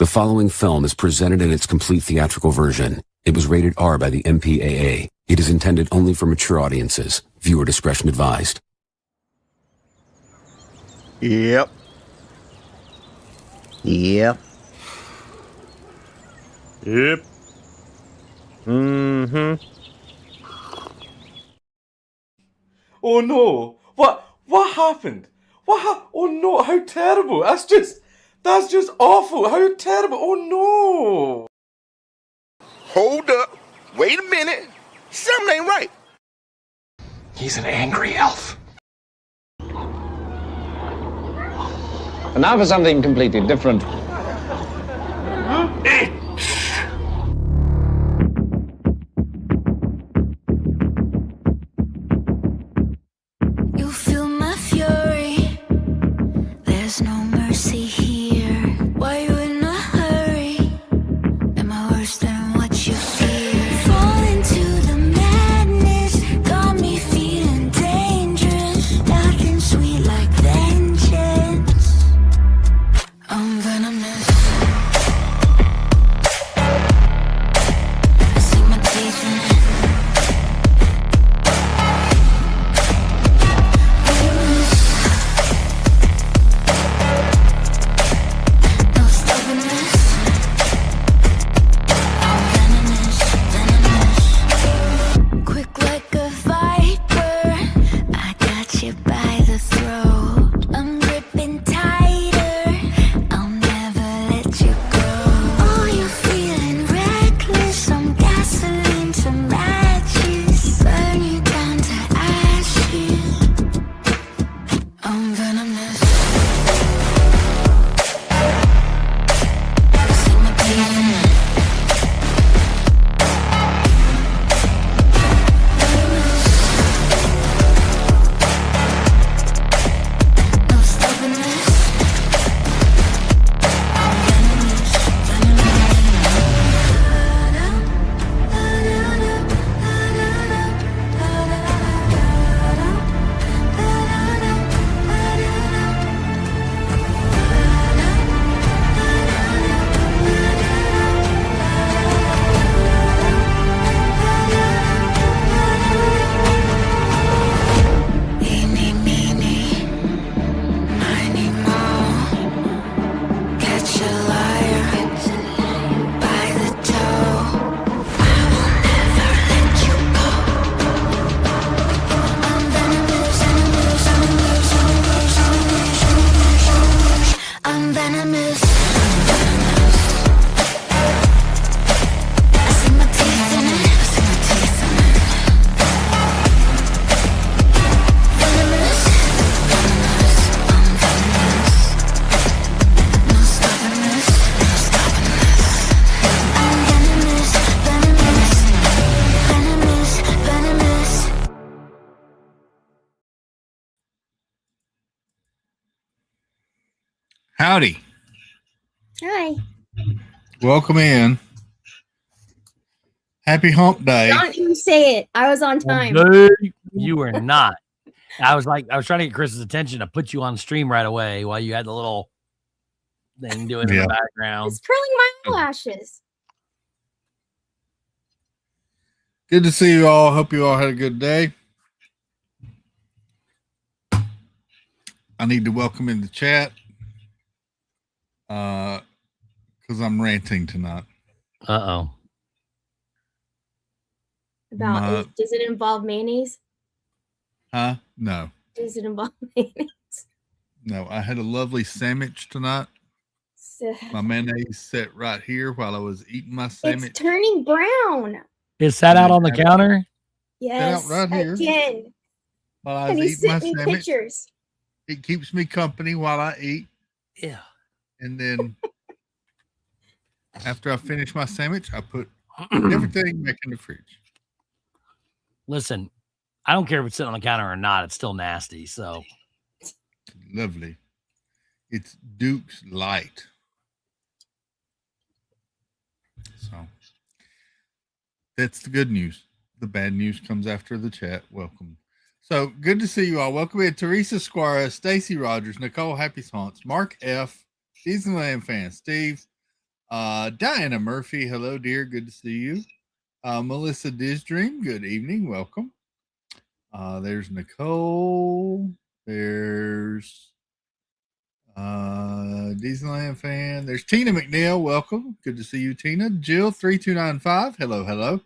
The following film is presented in its complete theatrical version. It was rated R by the MPAA. It is intended only for mature audiences. Viewer discretion advised. Yep. Yep. Yep. Mm-hmm. Oh no! What happened? Oh no! How terrible! That's just awful! How terrible! Oh no! Hold up. Wait a minute. Something ain't right. He's an angry elf. And now for something completely different. You feel my fury. There's no mercy here. Why you in a hurry? Am I worse than what you fear? Fall into the madness. Got me feeling dangerous. Nothing sweet like vengeance. I'm venomous. I see my teeth in it. No stopping this. I'm venomous, venomous. Quick like a viper. I got you by the throat. I'm gripping tighter. I'll never let you go. Oh, you're feeling reckless. I'm gasoline to matches. Burn you down to ashes. I'm venomous. See my teeth in it. No stopping this. I'm venomous, Eeny, meeny, miny, moe. Catch a liar by the toe. I will never let you go. I'm venomous, venomous, venomous, venomous, venomous. I'm venomous. I see my teeth in it. I see my teeth in it. Venomous, venomous, I'm venomous. No stopping this, no stopping this. I'm venomous, venomous, venomous, venomous. Howdy. Hi. Welcome in. Happy hump day. Don't you say it. I was on time. Dude, you were not. I was trying to get Chris's attention to put you on stream right away while you had the little thing doing in Yeah. the background. It's curling my eyelashes. Good to see you all. Hope you all had a good day. I need to welcome in the chat because I'm ranting tonight. Uh-oh. About does it involve mayonnaise? Huh? No. Does it involve mayonnaise? No. I had a lovely sandwich tonight. So, My mayonnaise set right here while I was eating my it's sandwich. turning brown. Is that out on the counter? Yes, right here. again. While I And was he eating my sent me sandwich. pictures. It keeps me company while I eat. Yeah. And then after I finish my sandwich, I put everything back in the fridge. Listen, I don't care if it's sitting on the counter or not. It's still nasty. So Lovely. It's Duke's Light. So that's the good news. The bad news comes after the chat. Welcome. So good to see you all. Welcome in Teresa Squire, Stacy Rogers, Nicole Happy Haunts, Mark F, Disneyland fan, Steve, Diana Murphy, hello, dear. Good to see you. Melissa Disdream, good evening. Welcome. There's Nicole. There's Disneyland fan. There's Tina McNeil. Welcome. Good to see you, Tina. Jill 3295. Hello, hello.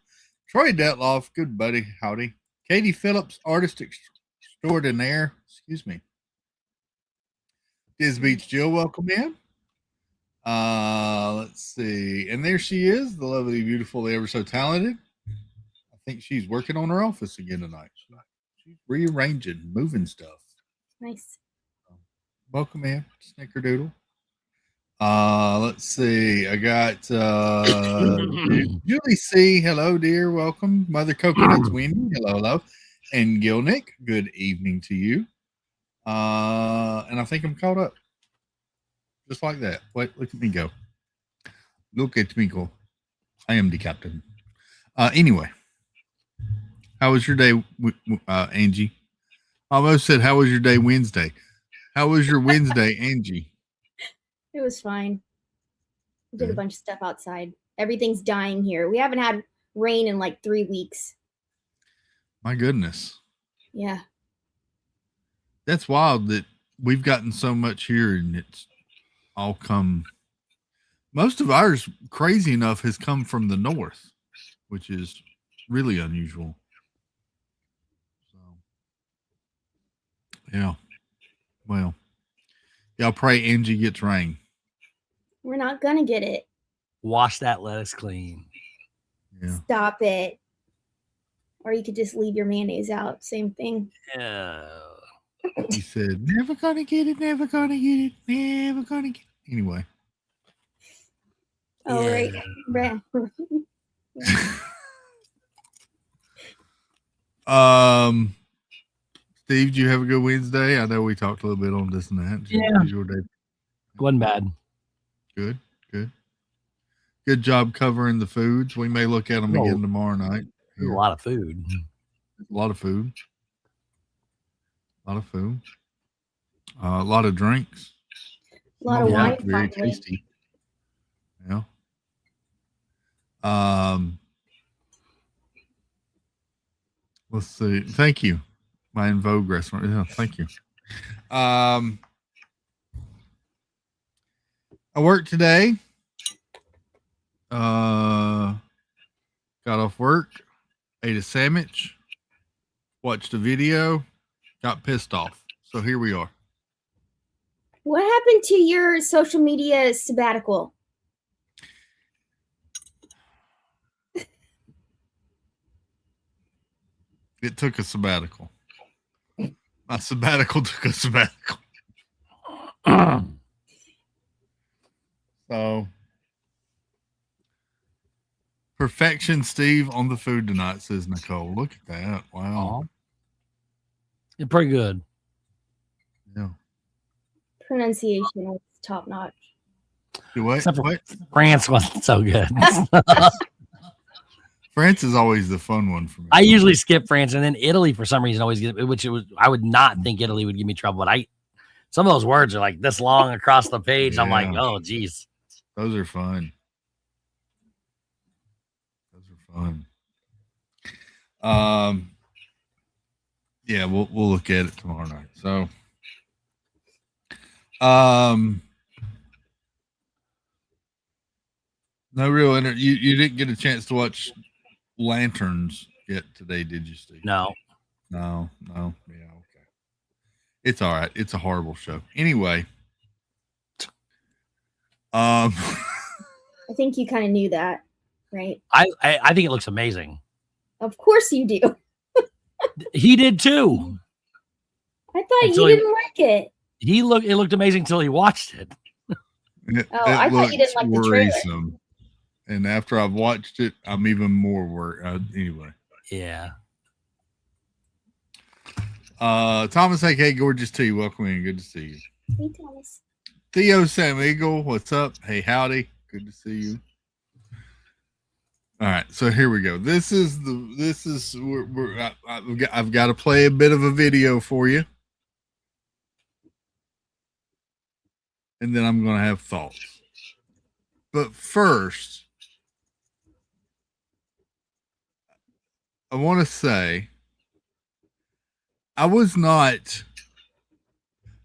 Troy Detloff. Good buddy. Howdy. Katie Phillips, artist extraordinaire. Excuse me. Diz Beach Jill, welcome in. Let's see. And there she is, the lovely, beautiful, the ever so talented. I think she's working on her office again tonight. She's rearranging, moving stuff. Nice. Welcome in, Snickerdoodle. Let's see. I got Julie C. Hello, dear. Welcome. Mother Coconuts Wendy. Hello, hello. And Gil Nick, good evening to you. And I think I'm caught up. Just like that. Wait, look at me go. Look at me go. I am the captain. Anyway, how was your day, Angie? I almost said, how was your day Wednesday? How was your Wednesday, Angie? It was fine. Did a bunch of stuff outside. Everything's dying here. We haven't had rain in like 3 weeks. My goodness. Yeah. That's wild that we've gotten so much here and it's all come. Most of ours, crazy enough, has come from the north, which is really unusual. So, yeah. Well, y'all pray Angie gets rain. We're not going to get it. Wash that lettuce clean. Yeah. Stop it. Or you could just leave your mayonnaise out. Same thing. Yeah. He said, never gonna get it, never gonna get it, never gonna get it. Anyway. Oh, right. Steve, did you have a good Wednesday? I know we talked a little bit on this and that. Yeah. Your day? Wasn't bad. Good, good. Good job covering the foods. We may look at them again tomorrow night. A lot of food. A lot of food. A lot of food. A lot of drinks. A lot of wine. Very tasty. Yeah. Let's see. Thank you. My In Vogue restaurant. Yeah, thank you. I worked today. Got off work, ate a sandwich, watched a video, got pissed off. So here we are. What happened to your social media sabbatical? It took a sabbatical. My sabbatical took a sabbatical. So, perfection, Steve, on the food tonight, says Nicole. Look at that. Wow. You're pretty good. Yeah. Pronunciation was top notch. What? Except for France wasn't so good. France is always the fun one for me. I usually skip France, and then Italy for some reason always get, which it was. I would not think Italy would give me trouble, but some of those words are like this long across the page. I'm like, oh, geez. Those are fun. Those are fun. Yeah, we'll look at it tomorrow night. So, no real you didn't get a chance to watch Lanterns yet today, did you, Steve? No. Yeah, okay. It's all right. It's a horrible show. Anyway, I think you kind of knew that, right? I think it looks amazing. Of course you do. He did too. I thought you didn't like it. It looked amazing until he watched it. I thought you didn't like the trailer. And after I've watched it, I'm even more worried. Anyway. Yeah. Thomas A.K. Gorgeous T, welcome in. Good to see you. Hey, Thomas. Theo Sam Eagle, what's up? Hey, howdy. Good to see you. All right, so here we go. I've got to play a bit of a video for you, and then I'm going to have thoughts. But first, I want to say I was not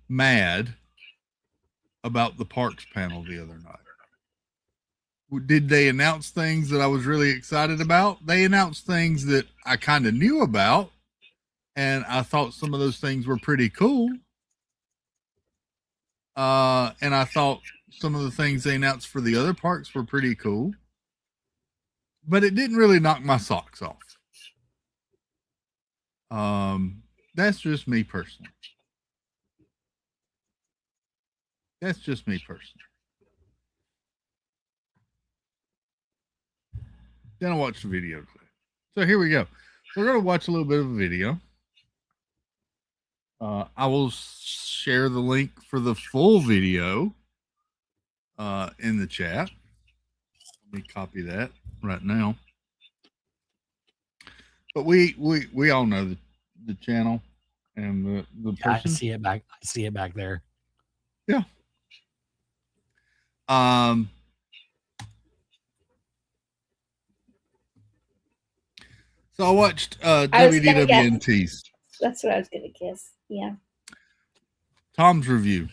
mad about the parks panel the other night. Did they announce things that I was really excited about? They announced things that I kind of knew about, and I thought some of those things were pretty cool. And I thought some of the things they announced for the other parks were pretty cool, but it didn't really knock my socks off. That's just me personally. That's just me personally. Then I watched the video today. So here we go. We're going to watch a little bit of a video. I will share the link for the full video in the chat. Let me copy that right now. But we all know the channel and the person. I see it back. I see it back there. Yeah. So I watched WDWNT's. That's what I was gonna guess. Yeah. Tom's review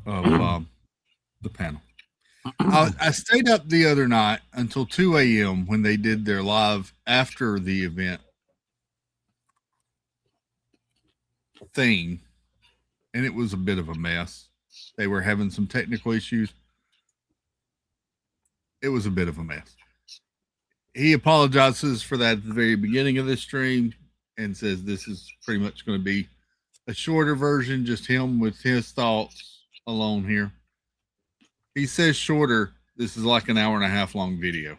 of the panel. I stayed up the other night until 2 a.m. when they did their live after the event thing, and it was a bit of a mess. They were having some technical issues. It was a bit of a mess. He apologizes for that at the very beginning of this stream and says this is pretty much going to be a shorter version, just him with his thoughts alone here. He says shorter. This is like an 1.5 hour long video.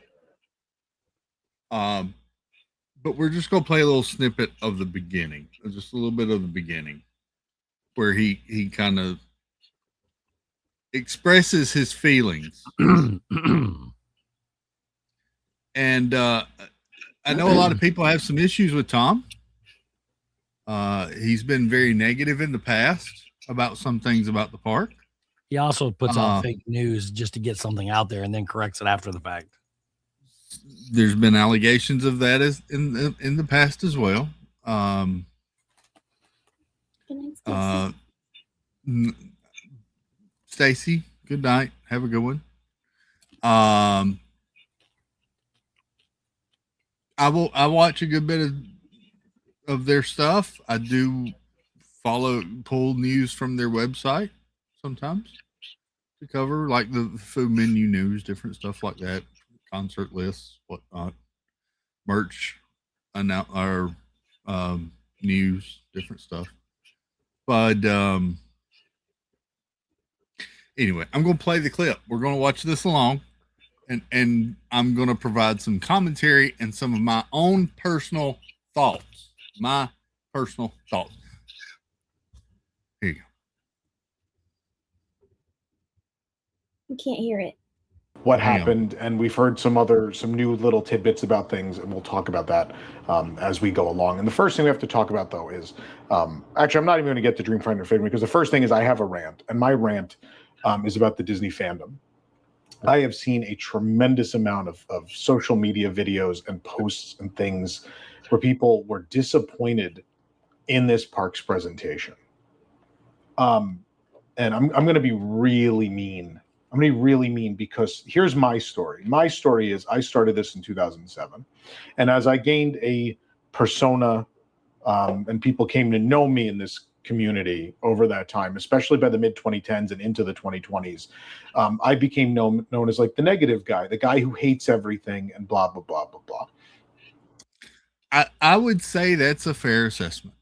But we're just going to play a little snippet of the beginning, just a little bit of the beginning, where he kind of expresses his feelings. And I know a lot of people have some issues with Tom. He's been very negative in the past about some things about the park. He also puts out fake news just to get something out there and then corrects it after the fact. There's been allegations of that as in the past as well. Stacy, good night. Have a good one. I watch a good bit of their stuff. I do pull news from their website sometimes to cover, like the food menu news, different stuff like that, concert lists, whatnot, merch, news, different stuff. But anyway, I'm going to play the clip. We're going to watch this along. And I'm going to provide some commentary and some of my own personal thoughts. My personal thoughts. Here you go. You can't hear it. What happened, and we've heard some new little tidbits about things, and we'll talk about that as we go along. And the first thing we have to talk about, though, is actually, I'm not even going to get to Dreamfinder Figment, because the first thing is I have a rant, and my rant is about the Disney fandom. I have seen a tremendous amount of social media videos and posts and things where people were disappointed in this park's presentation. And I'm going to be really mean. I'm going to be really mean because here's my story. My story is I started this in 2007. And as I gained a persona and people came to know me in this community over that time, especially by the mid 2010s and into the 2020s, I became known as like the negative guy, the guy who hates everything and blah, blah, blah, blah, blah. I would say that's a fair assessment.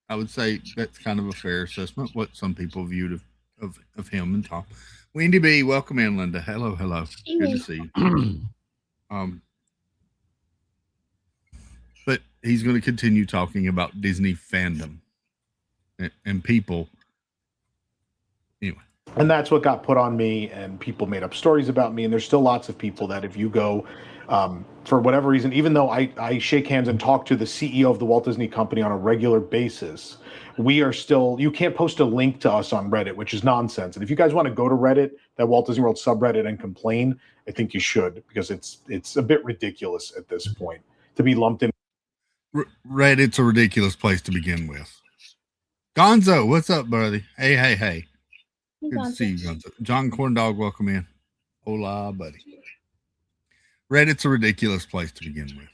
I would say that's kind of a fair assessment, what some people viewed of him and Tom. Wendy B, welcome in, Linda. Hello. Good to see you. But he's going to continue talking about Disney fandom and people. Anyway. And that's what got put on me, and people made up stories about me. And there's still lots of people that if you go For whatever reason, even though I shake hands and talk to the CEO of the Walt Disney Company on a regular basis, we are still, you can't post a link to us on Reddit, which is nonsense. And if you guys want to go to Reddit, that Walt Disney World subreddit, and complain, I think you should, because it's a bit ridiculous at this point to be lumped in. Reddit's a ridiculous place to begin with. Gonzo, what's up, buddy? Hey. Good to see you, Gonzo. John Corndog, welcome in. Hola, buddy. Reddit's a ridiculous place to begin with.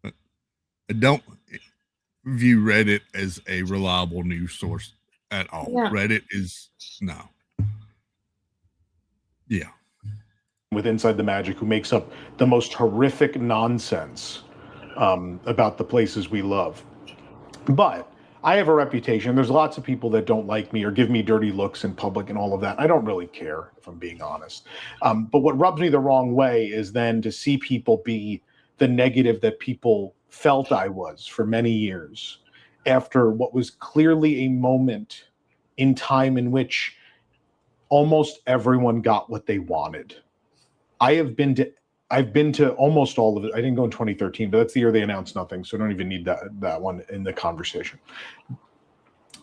But I don't view Reddit as a reliable news source at all. Yeah. Reddit is no. Yeah. With Inside the Magic, who makes up the most horrific nonsense about the places we love. But I have a reputation. There's lots of people that don't like me or give me dirty looks in public and all of that. I don't really care, if I'm being honest. But what rubs me the wrong way is then to see people be the negative that people felt I was for many years, after what was clearly a moment in time in which almost everyone got what they wanted. I've been to almost all of it. I didn't go in 2013, but that's the year they announced nothing, so I don't even need that one in the conversation.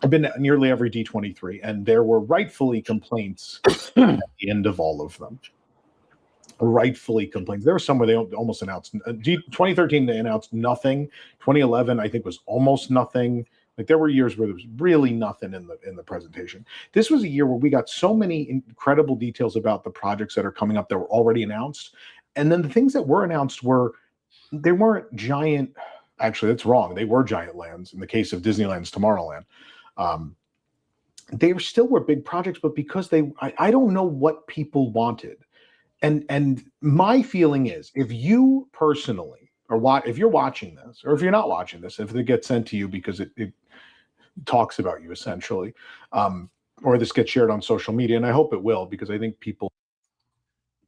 I've been to nearly every D23, and there were rightfully complaints at the end of all of them. Rightfully complaints. There were some where they almost announced. 2013, they announced nothing. 2011, I think, was almost nothing. Like, there were years where there was really nothing in the presentation. This was a year where we got so many incredible details about the projects that are coming up that were already announced. And then the things that were announced they weren't giant. Actually, that's wrong. They were giant lands in the case of Disneyland's Tomorrowland. They still were big projects, but because I don't know what people wanted. And my feeling is, if you personally, or if you're watching this, or if you're not watching this, if it gets sent to you because it talks about you essentially, or this gets shared on social media, and I hope it will, because I think people.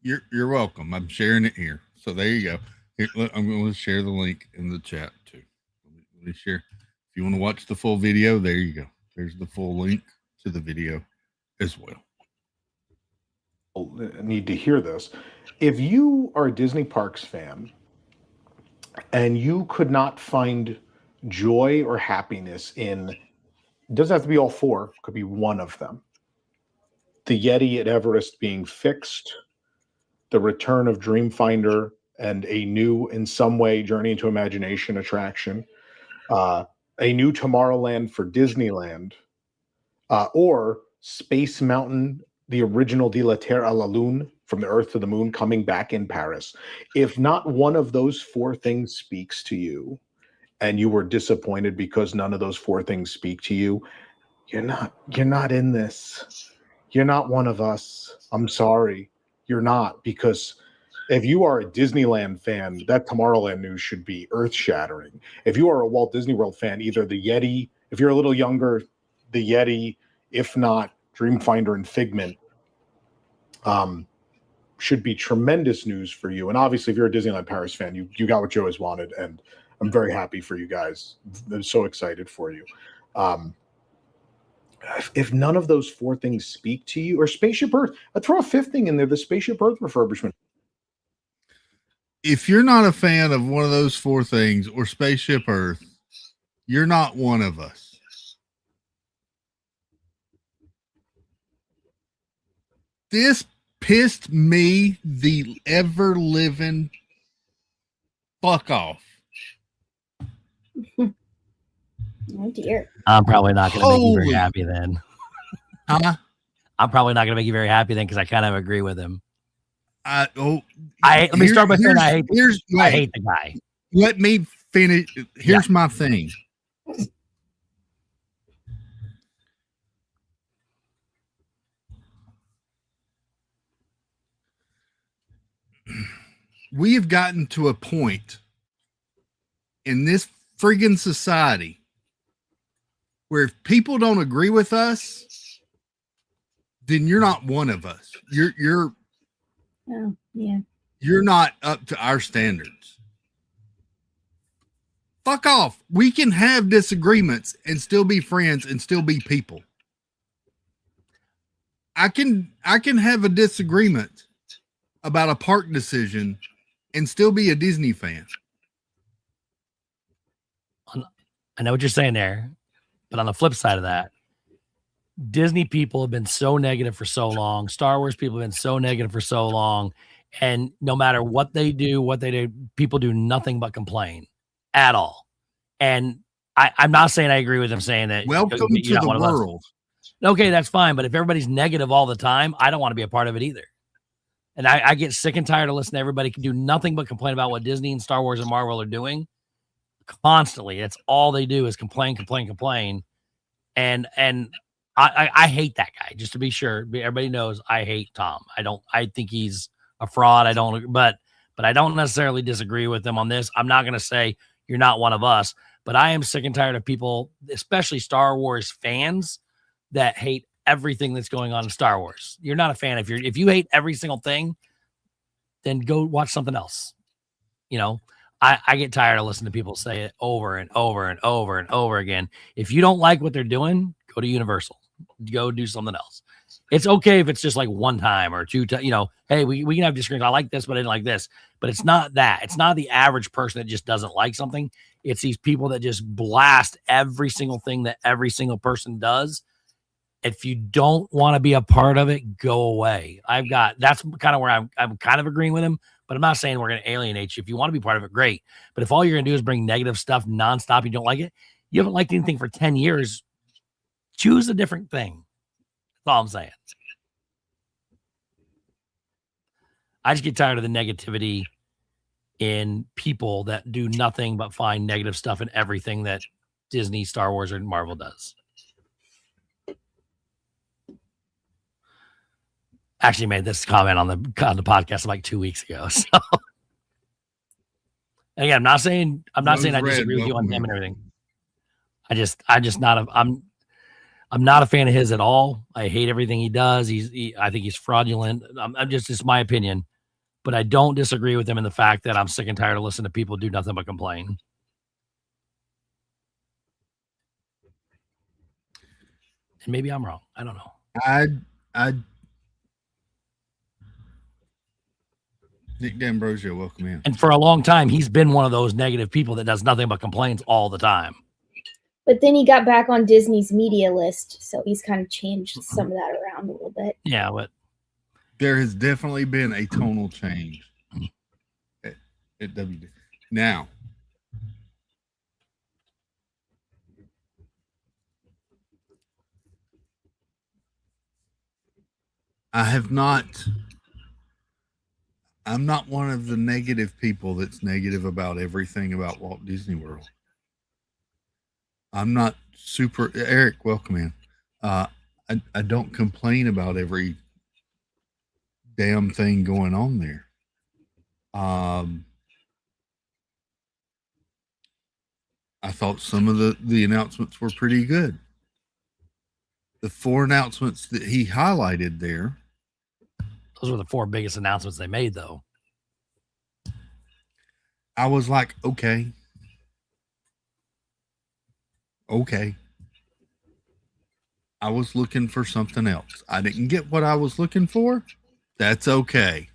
You're welcome. I'm sharing it here. So there you go. Here, I'm going to share the link in the chat too. Let me share. If you want to watch the full video, there you go. There's the full link to the video as well. Need to hear this. If you are a Disney Parks fan and you could not find joy or happiness in, it doesn't have to be all four, it could be one of them. The Yeti at Everest being fixed, the return of Dreamfinder and a new, in some way, Journey into Imagination attraction, a new Tomorrowland for Disneyland, or Space Mountain, the original De la Terre à la Lune, from the Earth to the Moon, coming back in Paris. If not one of those four things speaks to you, and you were disappointed because none of those four things speak to you, you're not in this. You're not one of us. I'm sorry. You're not, because if you are a Disneyland fan, that Tomorrowland news should be earth-shattering. If you are a Walt Disney World fan, either the Yeti, if you're a little younger, the Yeti, if not Dreamfinder and Figment, should be tremendous news for you. And obviously, if you're a Disneyland Paris fan, you got what you always wanted, and I'm very happy for you guys. I'm so excited for you. If none of those four things speak to you, or Spaceship Earth, I'd throw a fifth thing in there, the Spaceship Earth refurbishment. If you're not a fan of one of those four things or Spaceship Earth, you're not one of us. This pissed me the ever living fuck off. Oh dear. I'm probably not going to make you very happy then. Huh? I'm probably not going to make you very happy then, because I kind of agree with him. Let me start by saying I hate the guy. Let me finish. Here's my thing. We have gotten to a point in this friggin' society where if people don't agree with us, then you're not one of us. You're not up to our standards. Fuck off. We can have disagreements and still be friends and still be people. I can have a disagreement about a park decision and still be a Disney fan. I know what you're saying there, but on the flip side of that, Disney people have been so negative for so long. Star Wars people have been so negative for so long. And no matter what they do, people do nothing but complain at all. And I'm not saying I agree with them saying that. Welcome to the world. Okay, that's fine. But if everybody's negative all the time, I don't want to be a part of it either. And I get sick and tired of listening to everybody can do nothing but complain about what Disney and Star Wars and Marvel are doing constantly. That's all they do is complain. And I hate that guy, just to be sure. Everybody knows I hate Tom. I think he's a fraud. But I don't necessarily disagree with him on this. I'm not going to say you're not one of us, but I am sick and tired of people, especially Star Wars fans, that hate everything that's going on in Star Wars. You're not a fan. If you hate every single thing, then go watch something else. You know, I get tired of listening to people say it over and over and over and over again. If you don't like what they're doing, go to Universal. Go do something else. It's okay if it's just like one time or two times, hey, we can have disagreements. I like this, but I didn't like this. But it's not that. It's not the average person that just doesn't like something. It's these people that just blast every single thing that every single person does. If you don't want to be a part of it, go away. That's kind of where I'm kind of agreeing with him, but I'm not saying we're going to alienate you. If you want to be part of it, great. But if all you're going to do is bring negative stuff nonstop, you don't like it, you haven't liked anything for 10 years, choose a different thing. That's all I'm saying. I just get tired of the negativity in people that do nothing but find negative stuff in everything that Disney, Star Wars, or Marvel does. Actually made this comment on the podcast like 2 weeks ago. So again, I'm not saying I disagree with you on him and everything. I'm not a fan of his at all. I hate everything he does. I think he's fraudulent. It's my opinion, but I don't disagree with him in the fact that I'm sick and tired of listening to people do nothing but complain. And maybe I'm wrong. I don't know. Nick D'Ambrosio, welcome in. And for a long time, he's been one of those negative people that does nothing but complains all the time. But then he got back on Disney's media list, so he's kind of changed some of that around a little bit. Yeah, but there has definitely been a tonal change at WD. Now, I'm not one of the negative people that's negative about everything about Walt Disney World. I'm not super. Eric, welcome in. I don't complain about every damn thing going on there. I thought some of the announcements were pretty good. The 4 announcements that he highlighted there. Those were the 4 biggest announcements they made, though. I was like, okay. I was looking for something else. I didn't get what I was looking for. That's okay.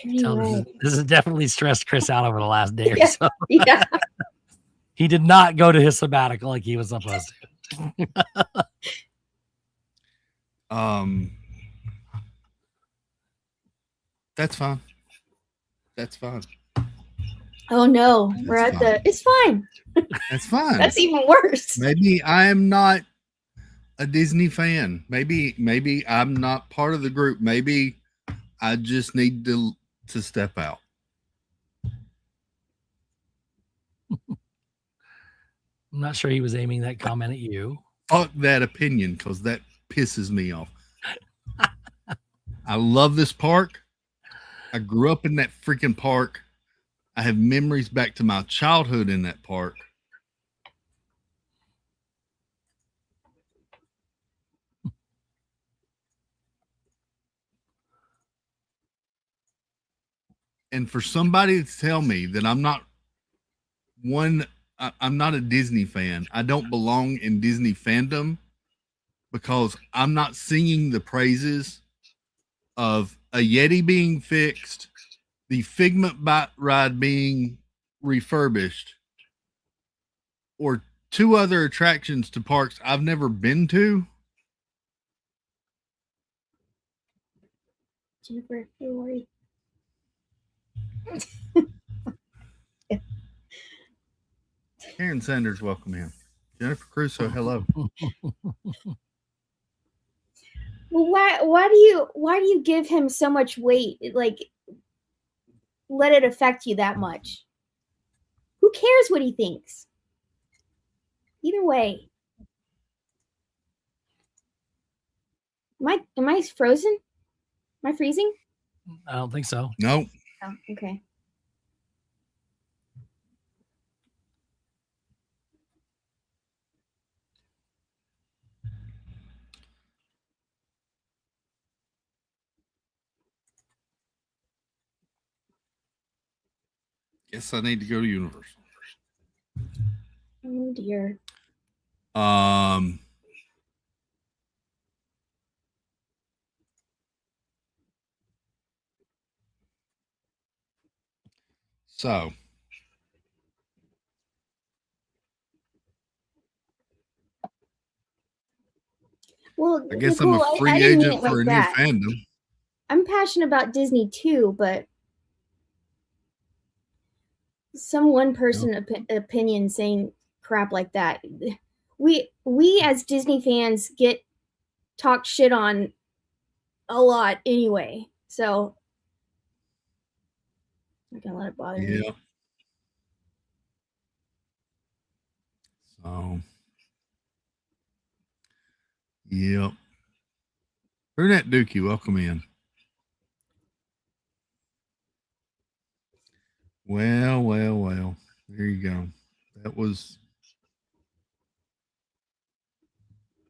This has definitely stressed Chris out over the last day or so. Yeah. He did not go to his sabbatical like he was supposed to. That's fine. Oh no, it's fine. That's fine. That's even worse. Maybe I am not a Disney fan. Maybe I'm not part of the group. Maybe I just need to step out. I'm not sure he was aiming that comment at you. Fuck that opinion, because that pisses me off. I love this park. I grew up in that freaking park. I have memories back to my childhood in that park. And for somebody to tell me that I'm not a Disney fan, I don't belong in Disney fandom because I'm not singing the praises of a Yeti being fixed, the Figment ride being refurbished, or 2 other attractions to parks I've never been to. Jennifer, don't worry. Karen Sanders, welcome in. Jennifer Crusoe, hello. Well, why do you give him so much weight? Like, let it affect you that much? Who cares what he thinks? Either way. Am I frozen? Am I freezing? I don't think so. No. Oh, okay. Guess I need to go to Universal. Oh dear. So Well, I guess Nicole, I'm a free I didn't mean agent it for like a that. new fandom. I'm passionate about Disney too, but some one person opinion saying crap like that. We as Disney fans get talked shit on a lot anyway. So I'm not gonna let it bother me. Yeah. So yep. Brunette Dookie, welcome in. Well. There you go. That was.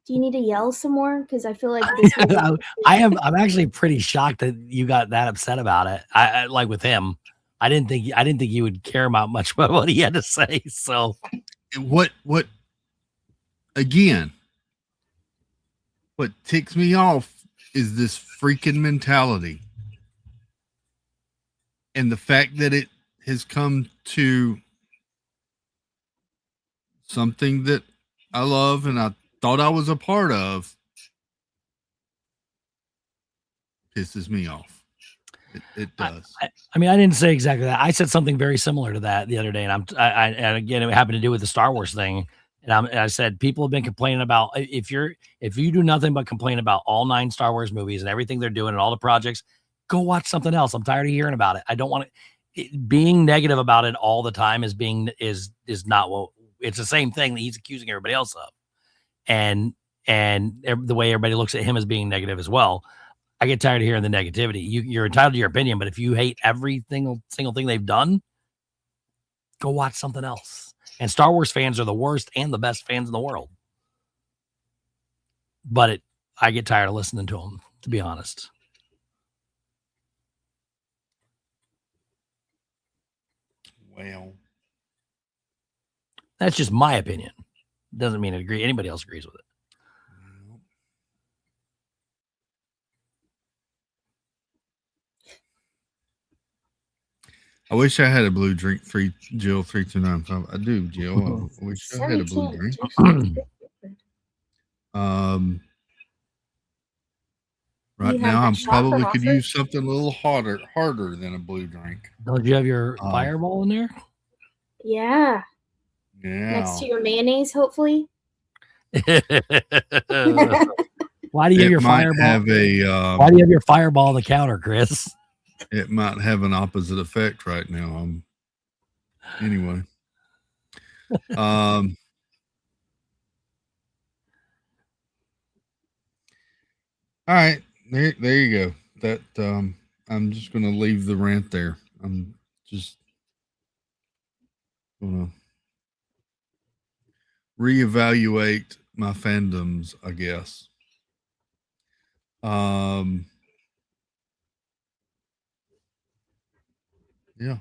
Do you need to yell some more? Because I feel like this was I'm actually pretty shocked that you got that upset about it. I like with him. I didn't think you would care about much about what he had to say. So What again? What ticks me off is this freaking mentality. And the fact that it has come to something that I love and I thought I was a part of pisses me off. It does. I mean, I didn't say exactly that. I said something very similar to that the other day, and and again, it happened to do with the Star Wars thing. And I said people have been complaining about if you do nothing but complain about all 9 Star Wars movies and everything they're doing and all the projects, go watch something else. I'm tired of hearing about it. I don't want it. Being negative about it all the time is not what it's the same thing that he's accusing everybody else of, and the way everybody looks at him as being negative as well. I get tired of hearing the negativity. You're entitled to your opinion, but if you hate every single thing they've done, go watch something else. And Star Wars fans are the worst and the best fans in the world. But I get tired of listening to them, to be honest. Well, that's just my opinion. Doesn't mean anybody else agrees with it. I wish I had a blue drink. Jill 3295. I do, Jill. I wish I had a blue drink. Right now, I probably could use something a little harder than a blue drink. Don't you have your Fireball in there? Yeah. Next to your mayonnaise, hopefully. Why do you have your Fireball? Why do you have your Fireball on the counter, Chris? It might have an opposite effect right now. Anyway. All right. There you go. That I'm just gonna leave the rant there. I'm just gonna reevaluate my fandoms, I guess. Yeah.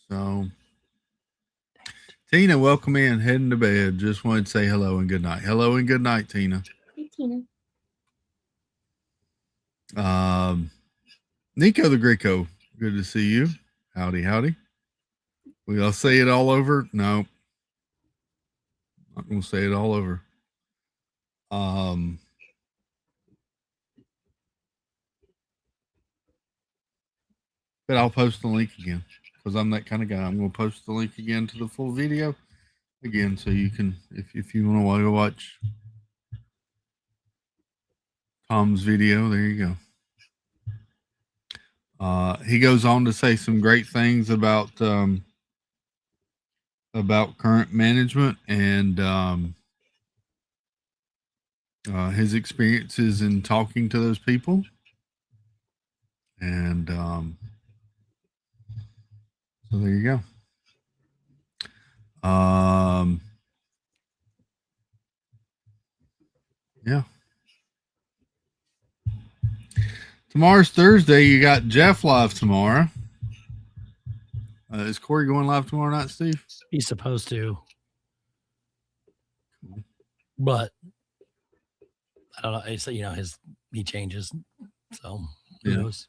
So, Tina, welcome in. Heading to bed. Just wanted to say hello and good night. Hello and good night, Tina. Hey, Tina. Nico the Greco, good to see you. Howdy, howdy. We all say it all over? No. Not gonna say it all over. But I'll post the link again because I'm that kind of guy. I'm gonna post the link again to the full video again, so you can, if you want to watch Tom's video, there you go. He goes on to say some great things about current management and his experiences in talking to those people. And so there you go. Yeah. Tomorrow's Thursday. You got Jeff live tomorrow. Is Corey going live tomorrow night, Steve? He's supposed to. But I don't know. It's, you know, he changes. So who knows?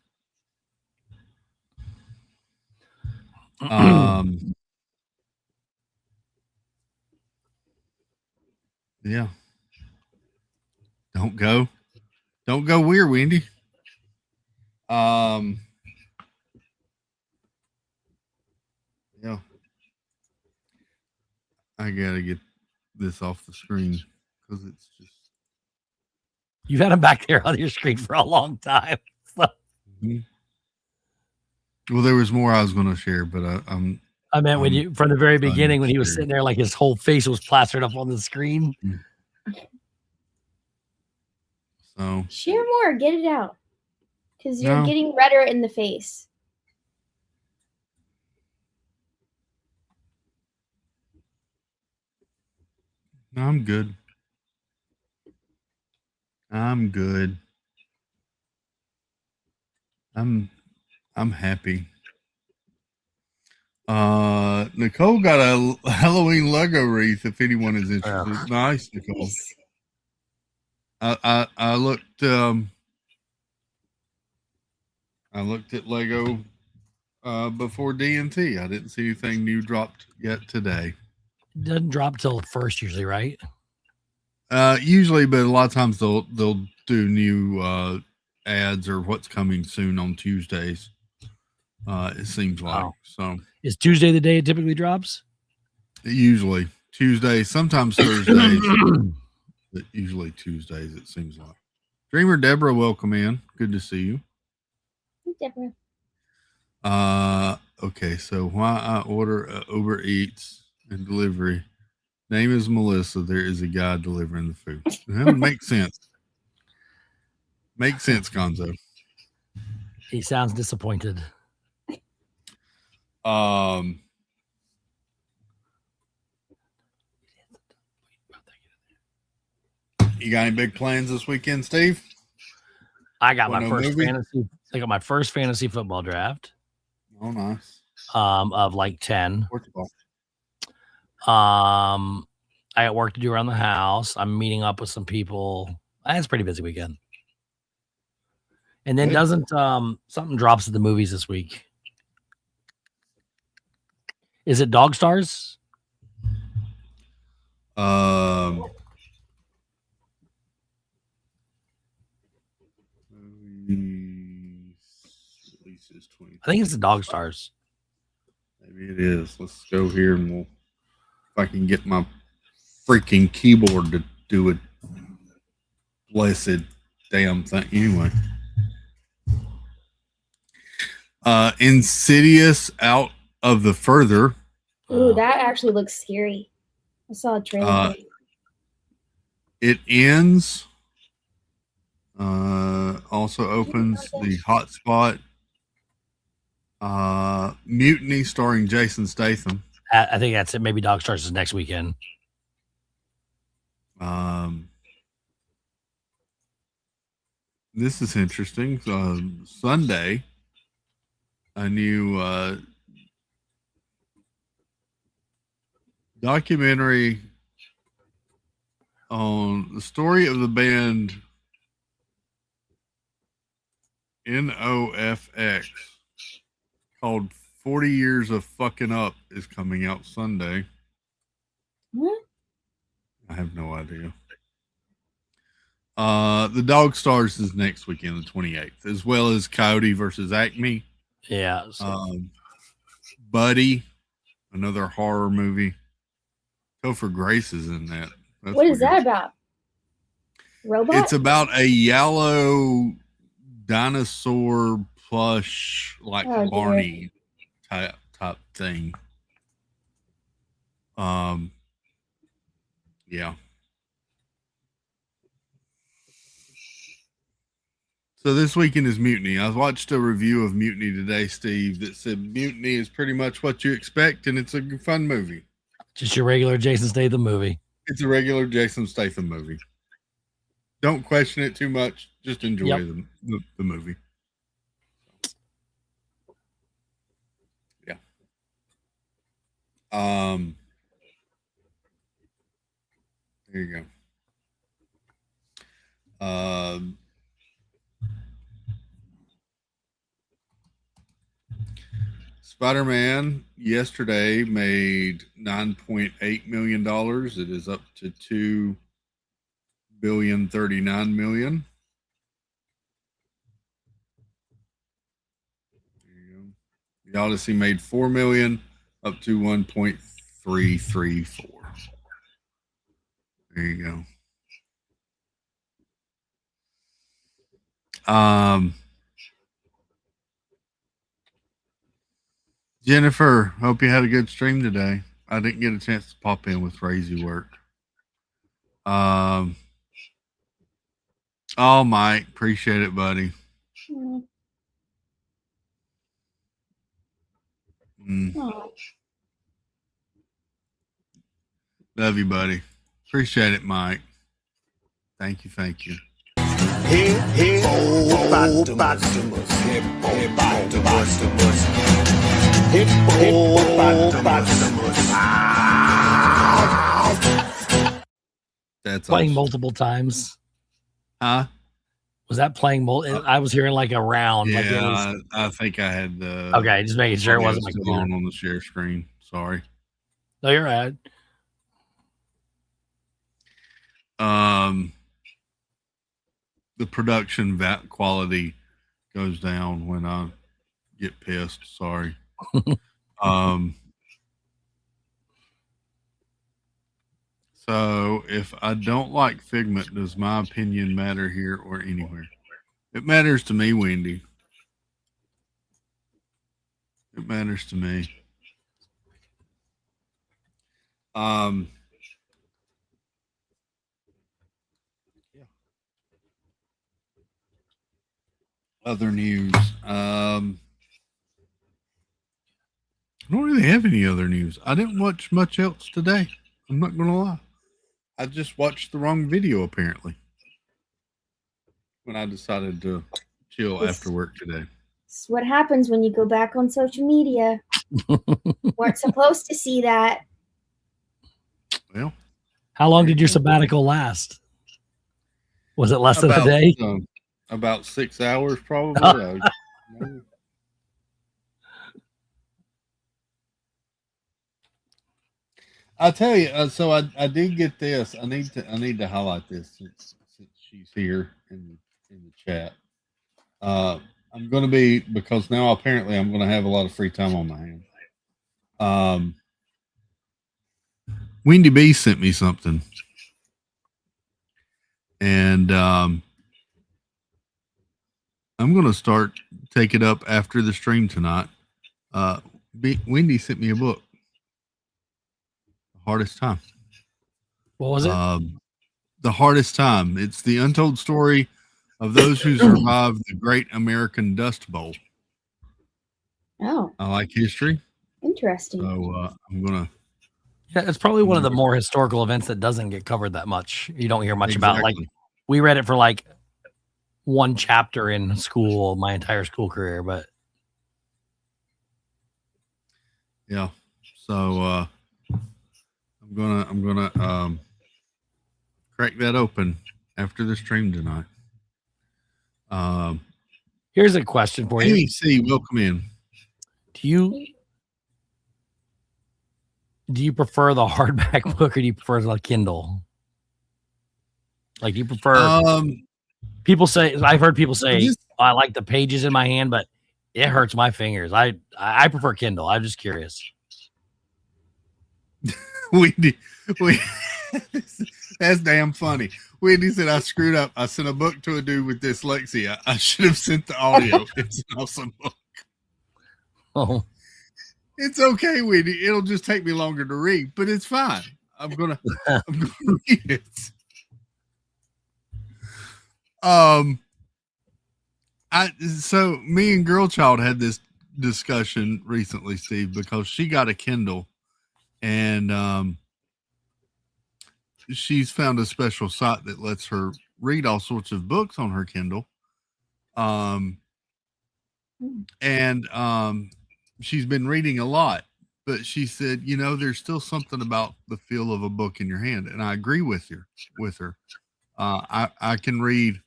Yeah. Don't go weird, Wendy. Yeah. I gotta get this off the screen because it's just. You've had him back there on your screen for a long time. So. Well, there was more I was going to share, but I meant when you, from the very beginning, when he was sitting there, like his whole face was plastered up on the screen. So share more, get it out, because you're getting redder in the face. No, I'm good. I'm good. I'm happy. Nicole got a Halloween Lego wreath if anyone is interested. Nice, Nicole. I looked at Lego before DNT. I didn't see anything new dropped yet today. It doesn't drop till first usually, right? Usually, but a lot of times they'll do new ads or what's coming soon on Tuesdays. It seems like so. Is Tuesday the day it typically drops? Usually Tuesday, sometimes Thursdays, but usually Tuesdays. It seems like. Dreamer Deborah, welcome in. Good to see you. Hey, Deborah. Okay. So why I order Uber Eats and delivery? Name is Melissa. There is a guy delivering the food. That would make sense. Makes sense, Gonzo. He sounds disappointed. You got any big plans this weekend, Steve? I got my first fantasy. I got my first fantasy football draft. Oh, nice. Of like 10. I got work to do around the house. I'm meeting up with some people. It's a pretty busy weekend. And then doesn't something drops at the movies this week? Is it Dog Stars? I think it's the Dog Stars. Maybe it is. Let's go here and we'll. If I can get my freaking keyboard to do a blessed damn thing. Anyway. Insidious Out of the Further. Ooh, that actually looks scary. I saw a trailer. It ends. Also opens the Hotspot. Mutiny starring Jason Statham. I think that's it. Maybe Dog Stars is next weekend. This is interesting. Sunday, a new documentary on the story of the band NOFX called 40 Years of Fucking Up is coming out Sunday. What? I have no idea. The Dog Stars is next weekend, the 28th, as well as Coyote versus Acme. Yeah. Buddy, another horror movie. Topher Grace is in that. What is that about? Robot? It's about a yellow dinosaur plush, like Barney type thing. Yeah. So this weekend is Mutiny. I watched a review of Mutiny today, Steve, that said Mutiny is pretty much what you expect, and it's a fun movie. Just your regular Jason Statham movie. It's a regular Jason Statham movie. Don't question it too much. Just enjoy the movie. Yeah. There you go. Spider-Man yesterday made $9.8 million. It is up to $2,039,000,000. There you go. The Odyssey made $4 million, up to 1.334. There you go. Jennifer, hope you had a good stream today. I didn't get a chance to pop in with crazy work. Oh, Mike, appreciate it, buddy. Love you, buddy. Appreciate it, Mike. Thank you. That's playing awesome. multiple times. Huh? Was that playing I was hearing like a round. Yeah, like it was... I think I had the. Okay, just making sure it wasn't my still on the share screen. Sorry. No, you're right. The production quality goes down when I get pissed. Sorry. So if I don't like Figment, does my opinion matter here or anywhere? It matters to me, Wendy. It matters to me. Other news. I don't really have any other news. I didn't watch much else today. I'm not going to lie. I just watched the wrong video, apparently, when I decided to chill after work today. This is what happens when you go back on social media. Weren't supposed to see that. Well, how long did your sabbatical last? Was it less than a day? About 6 hours, probably. I'll tell you. So I did get this. I need to highlight this since she's here in the chat. I'm going to be, because now apparently I'm going to have a lot of free time on my hands. Wendy B sent me something, and I'm going to start take it up after the stream tonight. Wendy sent me a book. Hardest Time. What was it? The Hardest Time. It's the untold story of those who survived the Great American Dust Bowl. Oh. I like history. Interesting. So I'm gonna. Yeah, it's probably one of the more historical events that doesn't get covered that much. You don't hear much about. Like, Exactly. we read it for like one chapter in school, my entire school career, but Yeah. So I'm gonna crack that open after the stream tonight. here's a question for you. Amy C, welcome in. Do you prefer the hardback book or do you prefer the Kindle? Like, do you prefer? People say, I've heard people say, I like the pages in my hand, but it hurts my fingers. I prefer Kindle. I'm just curious. That's damn funny. Wendy said I screwed up. I sent a book to a dude with dyslexia. I should have sent the audio. It's an awesome book. Oh, it's okay, Wendy. It'll just take me longer to read, but it's fine. I'm gonna read it. So me and Girlchild had this discussion recently, Steve, because she got a Kindle and she's found a special site that lets her read all sorts of books on her Kindle. She's been reading a lot, but she said, you know, there's still something about the feel of a book in your hand. And I agree with her. I can read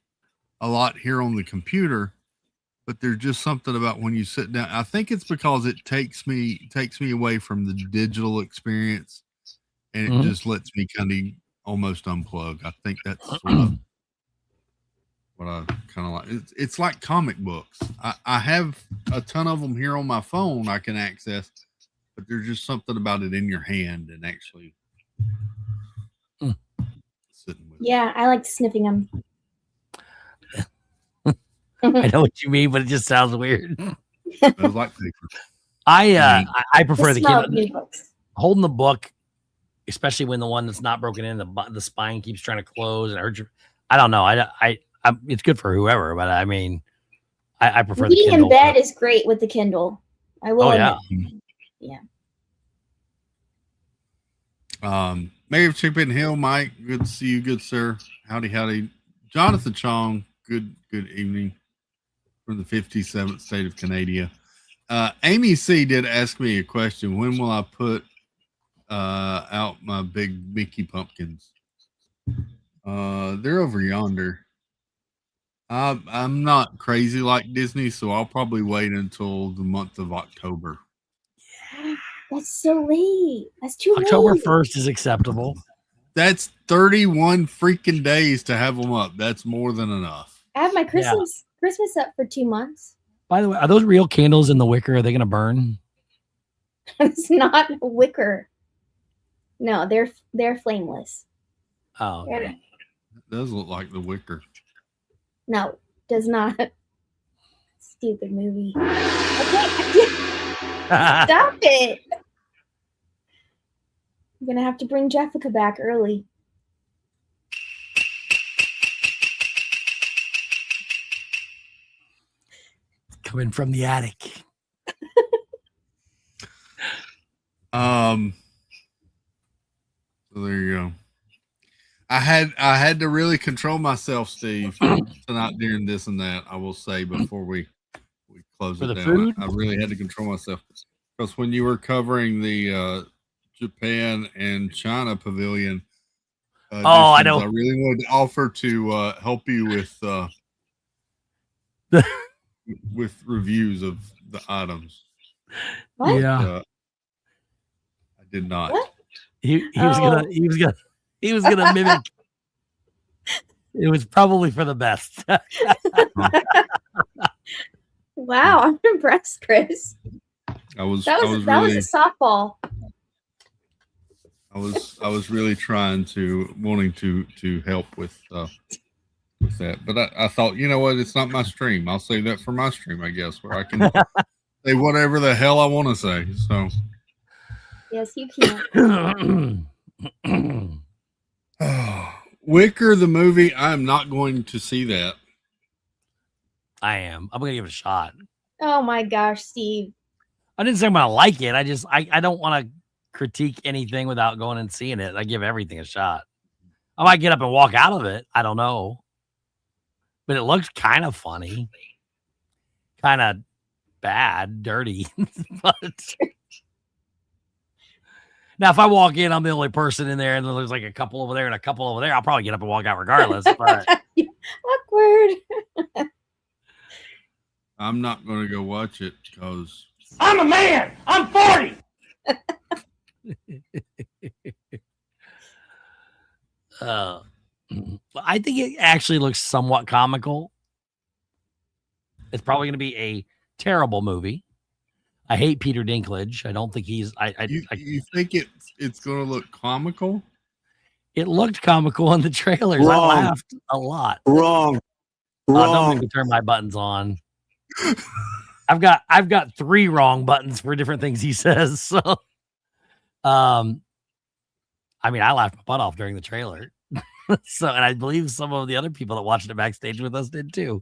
a lot here on the computer, but there's just something about when you sit down. I think it's because it takes me away from the digital experience, and it just lets me kind of almost unplug. I think that's what I kind of like. It's like comic books. I have a ton of them here on my phone I can access, but there's just something about it in your hand and actually sitting with it. Yeah, I like sniffing them. I know what you mean, but it just sounds weird. I like paper. I prefer the smell of Kindle. new books. Holding the book, especially when the one that's not broken in, the spine keeps trying to close and hurt your. I don't know. It's good for whoever, but I mean, I prefer the Reading Kindle. in bed is great with the Kindle. I will. Oh yeah. Yeah. Mayor of Chippenham Hill, Mike, good to see you, good sir. Howdy. Jonathan Chong, good evening from the 57th state of Canada. Amy C did ask me a question. When will I put out my big Mickey pumpkins? They're over yonder. I'm not crazy like Disney, so I'll probably wait until the month of October. Yeah, that's so late. That's too October late. 1st is acceptable. That's 31 freaking days to have them up. That's more than enough. I have my Christmas up for 2 months. By the way, are those real candles in the wicker? Are they going to burn? It's not a wicker. No, they're flameless. Oh, okay. It does look like the wicker. No, does not. Stupid movie. Okay. Stop it. I'm gonna have to bring Jessica back early. Coming from the attic. So there you go. I had to really control myself, Steve, tonight during this and that. I will say before we close it down. Food? I really had to control myself because when you were covering the Japan and China pavilion, I know. I really wanted to offer to help you with with reviews of the items. What? Yeah, I did not. What? he was gonna mimic. It was probably for the best. Wow, I'm impressed, Chris. That was a softball. I was really wanting to help with that, but I thought, you know what, it's not my stream. I'll save that for my stream, I guess, where I can say whatever the hell I want to say. So Yes, you can. Wicker the movie, I am not going to see that. I am. I'm gonna give it a shot. Oh my gosh, Steve. I didn't say I'm gonna like it. I don't want to critique anything without going and seeing it. I give everything a shot. I might get up and walk out of it. I don't know. But it looks kind of funny. Kind of bad, dirty. But now if I walk in, I'm the only person in there, and there's like a couple over there and a couple over there, I'll probably get up and walk out regardless. But Awkward. I'm not going to go watch it because I'm a man. I'm 40. I think it actually looks somewhat comical. It's probably going to be a terrible movie. I hate Peter Dinklage. I don't think he's. You think it's going to look comical? It looked comical in the trailers. Wrong. I laughed a lot. Wrong. Don't make me turn my buttons on. I've got 3 wrong buttons for different things he says. So, I mean, I laughed my butt off during the trailer. So, and I believe some of the other people that watched it backstage with us did too.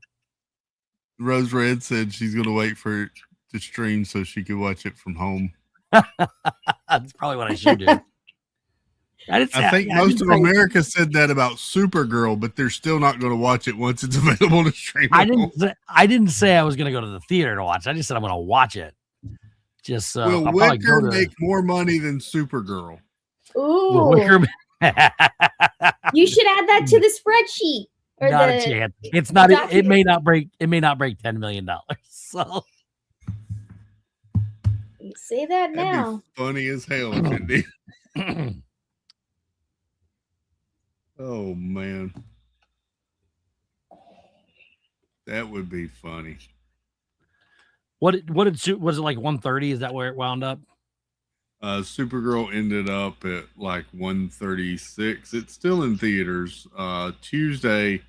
Rose Red said she's going to wait for it to stream so she could watch it from home. That's probably what I should do. I think most of America said that about Supergirl, but they're still not going to watch it once it's available to stream. I didn't say I was going to go to the theater to watch. I just said I'm going to watch it. Just will Wicker make more money than Supergirl? Ooh. You should add that to the spreadsheet. Or not a chance. It's not. It may not break. It may not break $10 million. So you say that now. Funny as hell, Cindy. Oh man, that would be funny. Was it like 130? Is that where it wound up? Supergirl ended up at like 136. It's still in theaters. Tuesday,